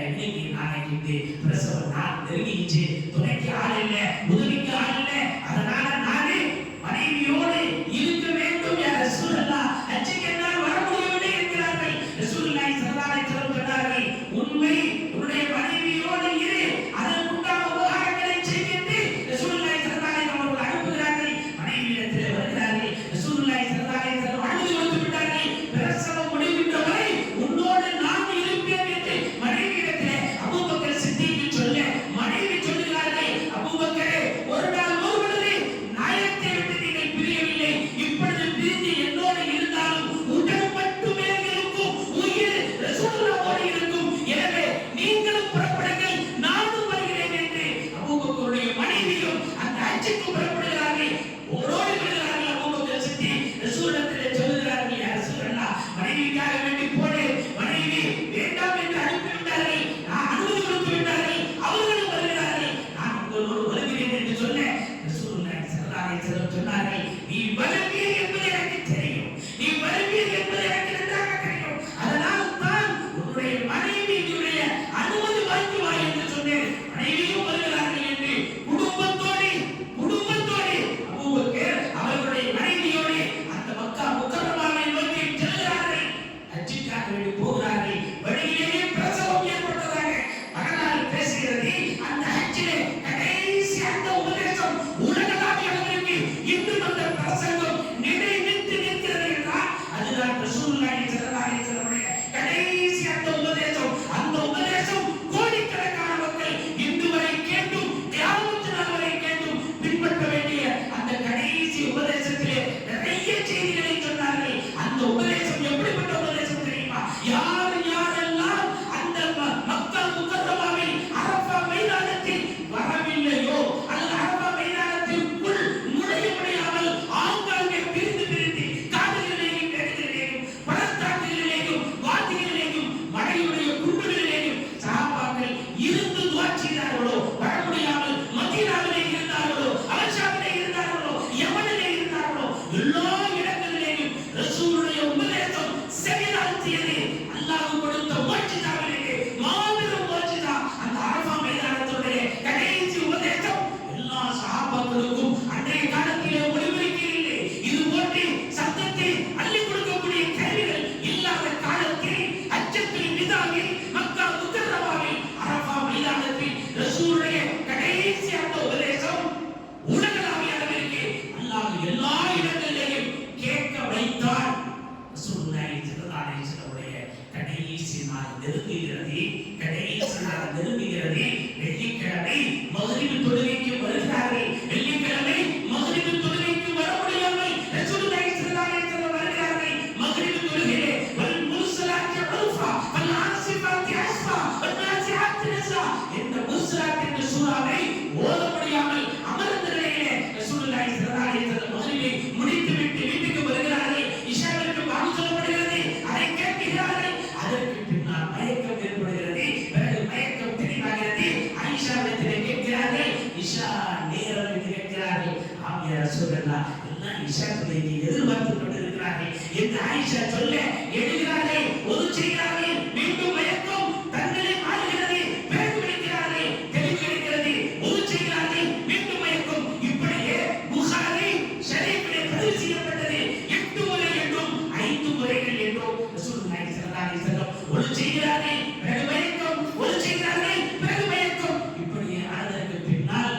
இன்னைக்கு நாளைக்கு பிரசவ நாள் நெருங்கிச்சு, துணைக்கு ஆள் இல்லை, உதவிக்கு ஆள் இல்லை, அதனால நானே மனைவியோடு இருக்க வேண்டும் யா ரசூலல்லாஹ், ஹஜ்ஜுக்கு என்னால் வர முடியவில்லை என்கிறார்கள். ரசூலுல்லாஹி ஸல்லல்லாஹு அலைஹி வஸல்லம் சொன்னார்கள், உண்மை உன்னுடைய மனைவியோடு இரு, அதற்குண்டான உபகாரங்களை செய் என்று ரசூலுல்லாஹி ஸல்லல்லாஹு அலைஹி வஸல்லம் அவர்கள் அனுப்புகிறார்கள். மனைவியிடத்தில் வருகிறார்கள். ரசூலுல்லாஹி ஸல்லல்லாஹு அலைஹி வஸல்லம் அனுமதி கொடுத்து விட்டார்கள். பிரசவம் முடிகின்ற வரை உன்னோடு நான் இருப்பேன் என்று மனைவியிடத்தில் அபூபக்கர் சித்திக் சொல்ல, மனைவி சொல்கிறார்கள், அபூபக்கரே, ஒரு நாள் ஒரு பொழுது நாயத்தை விட்டு நீங்கள் பிரியவில்லை, இப்பொழுது பிரிந்து என்னோடு இருந்தாலும் உடல் மட்டுமே இருக்கும், உயிர் ரசூலுல்லாஹோடு இருக்கும், எனவே நீங்களும் புறப்படுங்கள், நானும் வருகிறேன் என்று அபூபக்கருடைய மனைவியும் அந்த ஹஜ்ஜுக்கு புறப்படுகிறார்கள். ஓடோடி வருகிறார்கள். அபூபக்கர் சித்திக் ரசூலுல்லாஹிடத்தில் சொல்கிறார்கள், யா ரசூலல்லாஹ், மனைவிக்காக வேண்டி போடு, மனைவி வேண்டாம் என்று அனுப்பிவிட்டார்கள், நான் அனுமதி கொடுத்து விட்டார்கள், அவர்களும் வருகிறார்கள், நான் உங்களோடு வருகிறேன் என்று சொல்ல ரசூலுல்லாஹி ஸல்லல்லாஹு அலைஹி வஸல்லம் சொன்னார்கள், நீ வருவீர் என்பது எனக்கு தெரியும், நீ வருவீர் என்பது எனக்கு நன்றாக தெரியும், அதனால் தான் உன்னுடைய மனைவியுடைய அனுமதி வாங்கி வா என்று சொன்னேன். மனைவியும் வருகிறார்கள் என்று குடும்பத்தோடு அபூபக்கர் அவர்களுடைய மனைவியோடு அந்த மக்கா முக்கர்ரமாவை நோக்கி செல்கிறார்கள். ஹஜ்ஜுக்காக வேண்டி போகிறார்கள். வழியிலேயே பிரசவம் ஏற்பட்டதாக வரலாறு பேசுகிறது. அந்த ஹஜ்ஜிலே கடைசி அந்த உபதேசம் உலகளாவிய அளவிற்கு இன்னும் அந்த பிரசங்கம் நிலைநிறுத்தி நிற்கிறது என்றால் அதுதான் ரசூலுல்லாஹி ஸல்லல்லாஹு அலைஹி வஸல்லம் கடைசி அந்த உபதேசம். அந்த உபதேசம் கோடிக்கணக்கான மக்கள் இன்று வரை கேட்டும் கியாமத் நாள் வரை கேட்டும் பின்பற்ற வேண்டிய அந்த கடைசி உபதேசத்திலே நிறைய செய்திகளை சொன்னார்கள். அந்த உபதேசம் எப்படிப்பட்ட உபதேசம் தெரியுமா? யாரெல்லாம் அந்த மக்கா முக்கர்ரமாவில் அரஃபா மைதானத்தில் வரவில்லையோ அல்லது அரஃபா மைதானத்திற்குள் நுழைய முடியாமல் ஆங்காங்கே பிரிந்து காடுகளிலேயும் மேடுகளிலேயும் பள்ளத்தாக்குகளிலேயும் வாதிகளிலேயும் மழையுடைய குண்டுகளிலேயும் சஹாபாக்கள் இருந்து துஆ செய்தார்களோ, வர முடியாமல் மதீனாவிலே இருந்தார்களோ, அல்ஷாமிலே இருந்தார்களோ, யமனிலே இருந்தார்களோ, எல்லா இடங்களிலேயும் ரசூலுடைய உபதேசம் செவிதாழ்த்தியது. அல்லாஹ் கொடுத்த முஅஜிசாவிலே மாபெரும் முஅஜிசா அந்த அரஃபா மைதானத்துடைய கடைசி உபதேசம் எல்லா சஹாபாக்களுக்கும் அன்றைய காலத்திலே ஒளிபரப்பில்லை. இது போன்று சத்தத்தை அள்ளி கொடுக்கக்கூடிய கருவிகள் இல்லாத காலத்தில் ஹஜ்ஜத்துல் விதாவில் மக்கா முக்கர்ரமாவில் அரஃபா மைதானத்தில் ரசூலுடைய கடைசி அந்த உபதேசம் உலகளாவிய அளவிற்கு அல்லாஹ் எல்லா இடங்களிலேயும் கேட்க வைத்தான். ரசூலுல்லாஹி ஸல்லல்லாஹு அலைஹி வஸல்லம் கடைசி நாள் நெருங்குகிறது. வெள்ளிக்கிழமை மக்ரிப் தொழுகைக்கு வருகிறார்கள். வெள்ளிக்கிழமை மக்ரிப் தொழுகைக்கு வர முடியாமல் ரசூலுல்லாஹி ஸல்லல்லாஹு அலைஹி வஸல்லம் வருகிறார்கள். மக்ரிப் தொழுகையிலே வல் முர்ஸலாத்தி உர்ஃபா வல் ஆசிஃபாத்தி அஸ்ஃபா வல் நாசிஆத்தி நஸ்ஆ என்ற முர்ஸலாத் என்ற சூராவை ஓத முடியாமல் அமர்ந்த நிலையிலே ரசூலுல்லாஹி ஸல்லல்லாஹு அலைஹி வஸல்லம் மக்ரிபை முடித்துவிட்டு வீட்டுக்கு வருகிறார்கள். இஷாவிற்கு பாங்கு சொல்லப்படுகிறது. அதை கேட்கிறார்கள். அதற்கு பின்னால் மயக்கம் ஏற்படுகிறது. பிறகு மயக்கம் தெளிவாகிறது. ஆயிஷாவிடத்திலே கேட்கிறார்கள். இஷா நேரம் என்று கேட்கிறார்கள். ஆம் யா ரசூலல்லாஹ், எல்லாம் இஷா தொழுகையை எதிர்பார்த்து கொண்டிருக்கிறார்கள் என்று ஆயிஷா சொல்ல எழுகிறார்கள். ஒது செய்கிறார்கள். மீண்டும் மயக்கம் தங்களை ஆளுகிறது. பிறகு விழிக்கிறார்கள். தெளிவு கிடைக்கிறது. ஒது செய்கிறார்கள். மீண்டும் மயக்கம். இப்படியே புகாரி ஷரீஃபிலே பதிவு செய்யப்பட்டது. 8 முறை என்றும் 5 முறைகள் என்றும் ரசூலுல்லாஹி ஸல்லல்லாஹு அலைஹி வஸல்லம் ஒது செய்கிறார்கள். பிறகு மயக்கம். ஒது செய்கிறார்கள். பிறகு மயக்கம். இப்படி ஆனதற்கு பின்னால்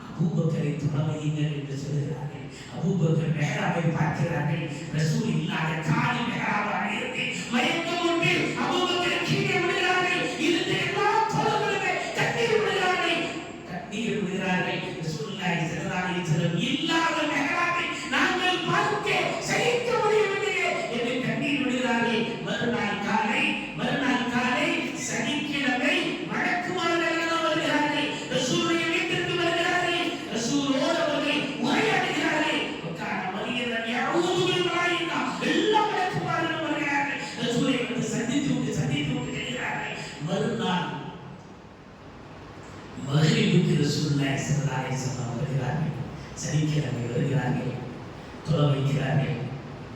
அபூபக்கரை துணவையுங்கள் என்று சொல்கிறார்கள். அபூபக்கர் மெஹராபை பார்க்கிறார்கள். ரசூல் இல்லாத காலி மெஹராபாக இருந்து மயக்கம் உண்டு. அபூபக்கரை கீழே விடுகிறார்கள். இருந்த எல்லா தோழர்களுமே தண்ணீர் விடுகிறார்கள். ரசூலுல்லாஹி ஸல்லல்லாஹு அலைஹி வஸல்லம் இல்லாத மெஹராபை நாங்கள் பார்க்க சகிக்க முடியவில்லையே என்று கண்ணீர் விடுகிறார்கள். மறுநாள் காலை சனிக்கிழமை வழக்குமார்கள் வருகிறார்கள். ரசூலுடைய வீட்டிற்கு வருகிறார்கள். ரசூலோடு அவர்கள் உரையாடுகிறார்கள். எல்லா வழக்குமார்களும் வருகிறார்கள். ரசூலை வந்து சந்தித்து விட்டு செல்கிறார்கள். மறுநாள் மக்ரிபுக்கு ரசூலுல்லாஹி ஸல்லல்லாஹு அலைஹி வஸல்லம் வருகிறார்கள். சனிக்கிழமை வருகிறார்கள். தொழ வைக்கிறார்கள்.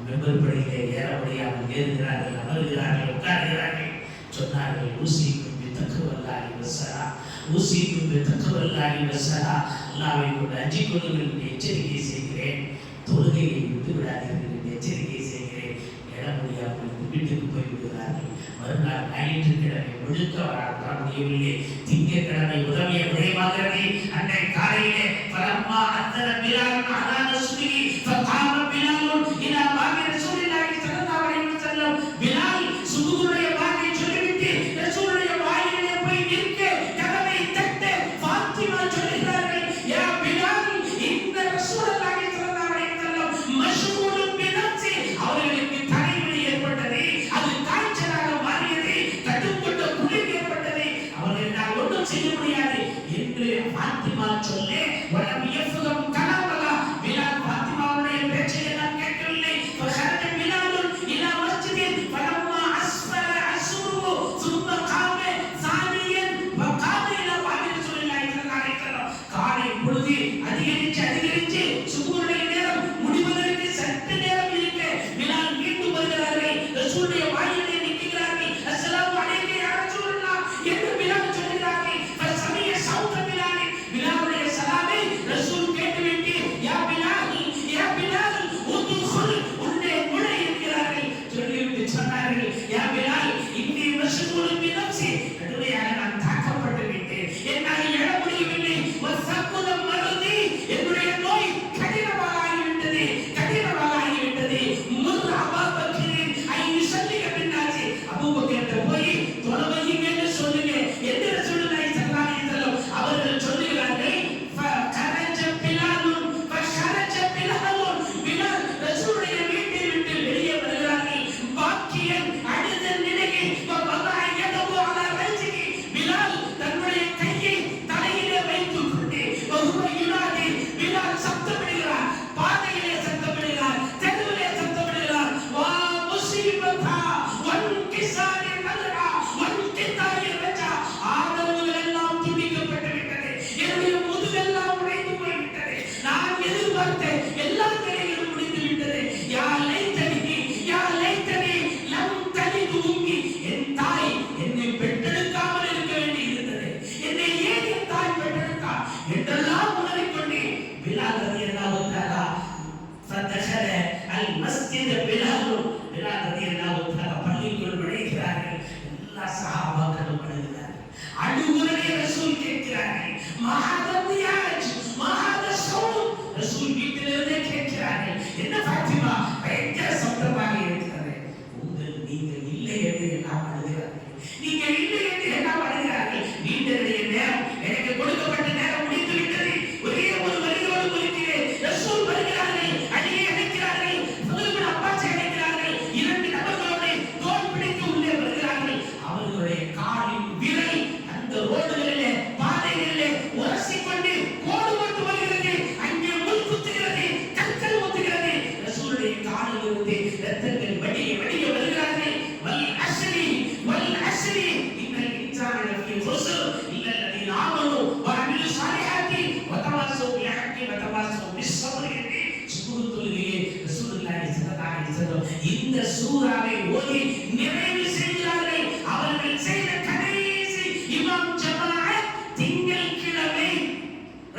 மெம்பர்படியிலே ஏற முடியாமல் ஏறுகிறார்கள், அமர்கிறார்கள், உட்கார்கிறார்கள். சொன்னார்கள், ஊசிக்கும் தக்குவல்லாஹி வஸலா, ஊசிக்கும் தக்குவல்லாஹி வஸலா, அல்லாஹ்வை கொண்டு அஞ்சிக் கொள்ளுங்கள் என்று எச்சரிக்கை செய்கிறேன். தொழுகையை விட்டு விடாதீர்கள் என்று எச்சரிக்கை செய்கிறேன். எழ முடியாமல் வீட்டுக்கு போய் விடுகிறார்கள். மறுநாள் ஞாயிற்றுக்கிழமை முழுக்க வர முடியவில்லை. திங்கட்கிழமை உதவிய விரைவாகிறது. அன்றை காலையிலே பலம்மா அத்தர பிலால் அதான சுபிஹி ஃபகாம பிலால் இலா பாபி ரசூலில்லாஹி ஸல்லல்லாஹு அலைஹி வஸல்லம். பிலால் சுபுஹுடைய பாங்கை சொல்லிவிட்டு ரசூலுடைய வாயிலே போய் நிற்க கதவை தட்ட ஃபாத்திமா சொல்கிறார்கள், யா பிலால் இந்த ரசூலுல்லாஹி ஸல்லல்லாஹு அலைஹி வஸல்லம் மஷ்கூலுன் பினஃசி, அவர்களுக்கு தலைவலி ஏற்பட்டது, அது காய்ச்சலாக மாறியது, கட்டுப்பட்ட குளிர் ஏற்பட்டது, அவர்களால் ஒன்றும் செய்ய முடியாது என்று ஃபாத்திமா சொல்ல வலம் யஃபகம் கலாமலா. பிலால் ஃபாத்திமாவுடைய பேச்சை எல்லாம் கேட்கவில்லை. ஃபஹரஜ பிலால் இலா மஸ்ஜிதின் ஃபலம்மா அஸ்ஃபர அஸ்ரு ثم قام ثانيا وقام الى باب رسول الله صلى الله عليه وسلم. காலை பொழுது அதிகரிச்சு சுபுஹுடைய நேரம் முடிவதற்கு சற்று நேரம் இருக்க பிலால் மீண்டும் வருகிறார்கள். ரசூலுடைய வாயிலே நிற்கிறார்கள். அஸ்ஸலாமு அலைக்கும் யா ரசூலுல்லாஹ் என்று பிலால் சொல்கிறார்கள். ஃபசமிய சௌத பிலால், பிலாலுடைய சலாமை ரசூல் கேட்டுவிட்டு யா பிலால் உதுகுல், உள்ளே நுழை என்கிறார்கள். சொல்லிவிட்டு சொன்னார்கள், யா பிலால் இன்னி மஷ்கூலுன் பினஃசி, கடுமையாக நான் தாக்கப்பட்டு விட்டேன், என்னால் எழ முடியவில்லை. வஸக்குல மருதி, என்னுடைய நோய் கடினமாகிவிட்டது. முர் அபூபக்கரின் ஐ யுஸல்லிக பின்னாசி, அபூபக்கர்ட்ட போய் தொழுகைங்க என்று சொல்லுங்க என்று ரசூலுல்லாஹி ஸல்லல்லாஹு அலைஹி வஸல்லம் அவர்கள் சொல்லுகிறார்கள். ஃபகரஜ பிலால், பிலால் ரசூலுடைய வீட்டை விட்டு வெளியே வருகிறார்கள். பாக்கியன் அழுத நிலையில் வதஅயதஹு அலா ரஜிகி, பிலால் தன்னுடைய கையை தலையிலே வைத்துக் கொண்டு வஹுவ யுனாதி, பிலால் சத்தமிடுகிறார், பாதையிலே சத்தமிடுகிறார், தெருவிலே சத்தமிடுகிறார். வா முஸீபதா வன்கிசாரி நல்ஆ வன்கிதாரி ரஜா, ஆதரவுகள் எல்லாம் துண்டிக்கப்பட்டு விட்டது, என்னுடைய முதுகெல்லாம் உடைந்து போய்விட்டது, நான் எதிர்பார்த்த எல்லா நிலைகளும் முடிந்து விட்டது. யா லைத்தனி லம் தலிது உம்மி, என் தாய் என்னை பெற்றெடுக்காமல் இருக்க வேண்டி இருந்தது, என்னை ஏன் என் தாய் பெற்றெடுத்தா என்றெல்லாம் உணர்ந்து பிலால் ரலியல்லாஹு தஆலா ஃபதஹல அல் மஸ்ஜித். பிலால் ரலியல்லாஹு தஆலா பள்ளிக்குள் நுழைகிறார்கள். எல்லா சஹாபாக்களும் அழுகிறார்கள். அழுகுறதை ரசூல் கேட்கிறார்கள். ரசூல் வீட்டிலிருந்தே கேட்கிறார்கள், என்ன ஃபாத்திமா பயங்கர சப்தமாக இருக்கிறது, நீங்கள் இல்லை என்று எல்லாம் அழுகிறார்கள், நீங்கள் இல்லை என்று எல்லாம் அழுகிறார்கள். நீங்களுடைய நேரம், எனக்கு கொடுக்கப்பட்ட நேரம் முடிந்து விட்டது. ஒரே ஒரு வரியோடு முடிக்கிறேன். ரசூல் வருகிறார்கள், அடியே அழைக்கிறார்கள், ஃபதுல் அப்பாஸ் அழைக்கிறார்கள். இரண்டு நபர்களோடு தோள் பிடித்து உள்ளே வருகிறார்கள். அவர்களுடைய காலின் விரல் அந்த ரோடுகளிலே பாதைகளிலே உரசிக்கொண்டு கோடு போட்டு வருகிறது. அங்கே முள் குத்துகிறது, கற்கள் ஊத்துகிறது. ரசூலுடைய காலில் இருந்து ரத்தங்கள் வடிய வருகிறார்கள். வல் அஸ்ரி இன்னல் இன்சான லஃபீ குஸ்ர் இல்லல்லதீன ஆமனு வ அமிலு ஸாலிஹாத்தி வ தவாஸௌ பில் ஹக்கி வ தவாஸௌ பிஸ் ஸப்ர் என்று சுபுஹ் தொழுகையை ரசூலுல்லாஹி ஸல்லல்லாஹு அலைஹி வஸல்லம் இந்த சூராவை ஓதி நிறைவு செய்கிறார்கள். அவர்கள் செய்த கடைசி இமாம் ஜமாஅத் திங்கட்கிழமை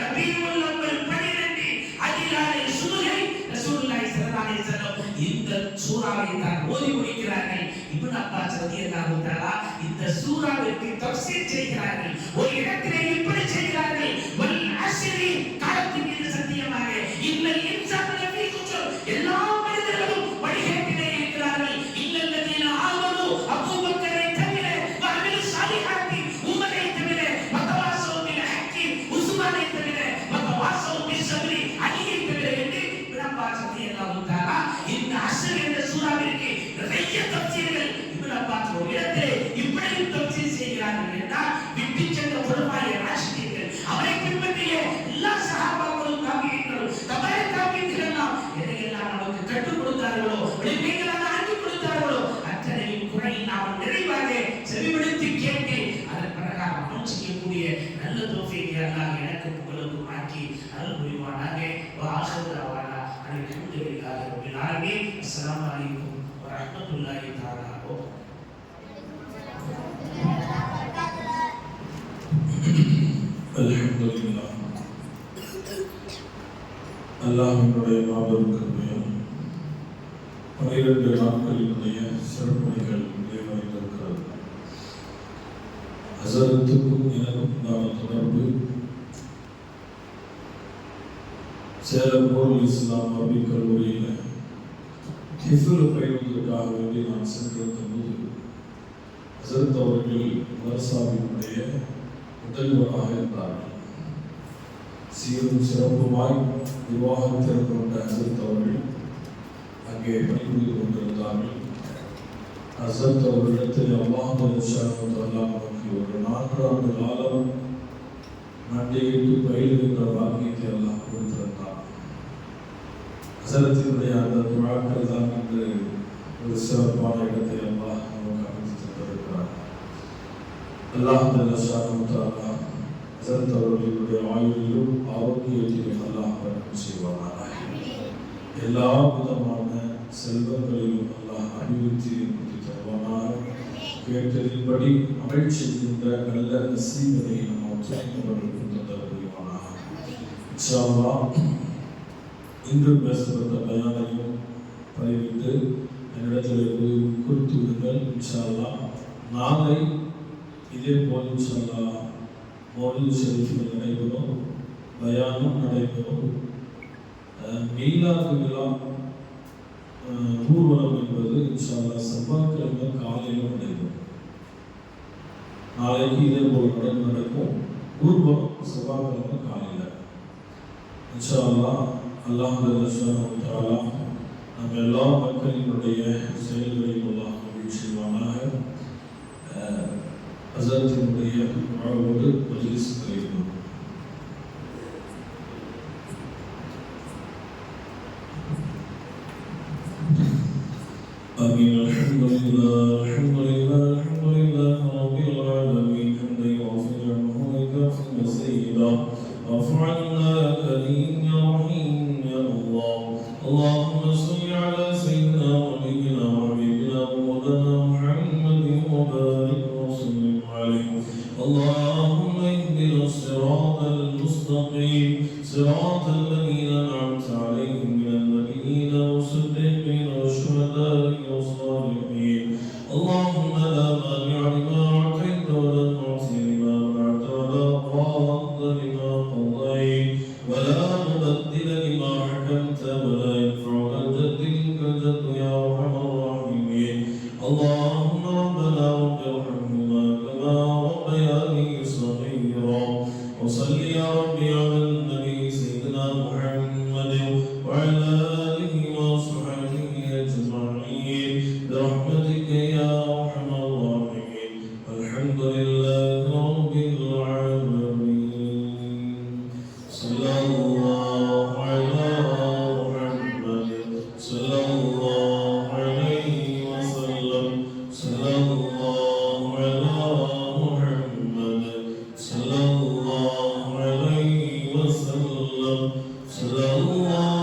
ரபீஉல் அவ்வல் 12 அதிகாலை சுபஹை ரசூலுல்லாஹி ஸல்லல்லாஹு அலைஹி வஸல்லம் இந்த சூராவை தான் ஓதி முடிக்கிறார்கள். இப்னு அப்பாஸ் ரலியல்லாஹு தஆலா இந்த சூராவிற்கு தஃப்சீர் செய்கிறார்கள். ஒரு இடத்திலே இப்படி செய்கிறார்கள், வல் அஸ்ரி, காலத்தின் மீது சத்தியமாக, இன்னல் இன்சான லஃபீ குஸ்ர், எல்லா மனிதர்களும் வழிகேட்டிலே இருக்கிறார்கள். இல்லல்லதீன ஆமனு, அபூபக்கரை தவிர, வ அமிலு ஸாலிஹாத்தி, உமரை தவிர, வ தவாஸௌ பில் ஹக்கி, உஸ்மானை தவிர, வ தவாஸௌ பிஸ் ஸப்ரி, அலியை தவிர என்று இப்னு அப்பாஸ் ரலியல்லாஹு தஆலா இந்த அஸ்ர் என்ற சூராவிற்கு நிறைய தஃப்சீர்கள் இப்னு அப்பாஸ் ஒரு இடத்திலே இப்படி தஃப்சீர் செய்கிறார்கள் என்றால், விட்டு சென்ற உலமாயே ராஷிதீன்கள், அவரை பின்பற்றிய எல்லா சஹாபாக்களும் தாபீன்களும் தாபீன்கள் எல்லாம் எதையெல்லாம் நமக்கு கற்றுக் கொடுத்தார்களோ, விளைவுகளாக ஆக்கி கொடுத்தார்களோ, அத்தனையும் குறை நாம் நிறைவாக செவிமடுத்து கேட்டு அதன் பிரகாரம் அமல் செய்யக்கூடிய நல்ல தௌஃபீக் அல்லாஹ் எனக்கு உங்களுக்கு ஆக்கி அருள் புரிவானாக. வ ஆஹிரு தஅவானா அல்ஹம்துலில்லாஹி ரப்பில் ஆமீன். அஸ்ஸலாமு அலைக்கும் வரஹ்மத்துல்லாஹி தஆலா. அல்ஹம்துலில்லாஹ். அல்லாஹ்வினுடைய மாபெரும் கிருபையால் 12 நாட்களினுடைய சிறப்புரைகள் நிறைவடைந்திருக்கிறது. ஹஸரத்துக்கும் எனக்கும் உண்டான தொடர்பு சேலம் நூருல் இஸ்லாம் அரபிக் கல்லூரியில் ஹிஃபுல் பயிலுவதற்காக வேண்டி நான் சென்றிருந்த போது ஹஸரத் அவர்கள் மதரசாவினுடைய முதல்வராக இருந்தார்கள். சீரும் சிறப்புமாய் நிர்வாகத்தில் கொண்ட ஹஸரத் அவர்கள் அங்கே பணிபுரிந்து கொண்டிருந்தார்கள். ஹஸரத் அவர்களிடத்தில் அல்லாஹ் நமக்கு ஒரு 4 ஆண்டு காலம் மண்டையிட்டு பயிலுகின்ற வாக்கியத்தை அல்லாஹ் கொடுத்திருந்தார். ஹஸரத்தினுடைய அந்த துஆக்கள் தான் இன்று ஒரு சிறப்பான இடத்தை அல்லாஹ் நமக்கு அமைத்து தந்திருக்கிறார். அல்லாஹ் ஹஸரத் அவர்களுடைய ஆயுளிலும் ஆரோக்கியத்திலும் அல்லாஹ் பரக்கத் செய்வானாக. எல்லா விதமான செல்வங்களிலும் அல்லாஹ் அபிவிருத்தியை கொடுத்து தருவானாக. கேட்டதின்படி அமல் செய்கின்ற நல்ல நசீபனை நம் ஒத்துழைப்பவர்களுக்கு தந்தர புரிவானாக. இன்ஷா அல்லாஹ் இன்று பேசப்பட்ட பயானையும் பதிவிட்டு என்னிடத்தில் குறித்து விடுங்கள். இன்ஷா அல்லாஹ் நாளை இதே போல் இன்ஷா அல்லாஹ் மௌலித் ஷரீஃபில் நடைபெறும், பயானும் நடைபெறும். மீலாது விழா ஊர்வலம் என்பது இன்ஷா அல்லாஹ் செவ்வாய்க்கிழமை காலையில் நடைபெறும். நாளைக்கு இதே போல் நடக்கும். ஊர்வலம் செவ்வாய்க்கிழமை காலையில் இன்ஷா அல்லாஹ். அல்லாஹ் சுப்ஹானஹு வ தஆலா நம்ம எல்லா மக்களினுடைய செயல்களையும் அல்லாஹ் கபூல் செய்வானாக. ஹஸரத்தினுடைய துஆவோடு மஜ்லிஸ் நிறைவேறும். آمين. الحمد لله رب العالمين. حمدا يوافي نعمه ويكافئ مزيدا. واعف عنا يا كريم يا رحيم يا الله. اللهم صل على سيدنا ونبينا وحبيبنا ومولانا محمد وبارك وسلم عليه. اللهم اهدنا الصراط المستقيم صراط الذين أنعمت عليهم من النبيين والصديقين والشهداء والصالحين. اللهم لا مانع لما أعطيت ولا معطي لما منعت ولا راد لما قضيت ولا مبدل لما حكمت ولا ينفع ذا الجد منك الجد يا أرحم الراحمين. اللهم ربنا رب ارحمهما كما ربياني صغيرا. وصل يا ربي على النبي سيدنا محمد وعلى آله وصحبه أجمعين برحمتك يا أرحم الراحمين. الحمد لله رب العالمين. صلى الله على محمد صلى الله عليه وسلم. صلى الله على محمد صلى الله عليه وسلم. صلى الله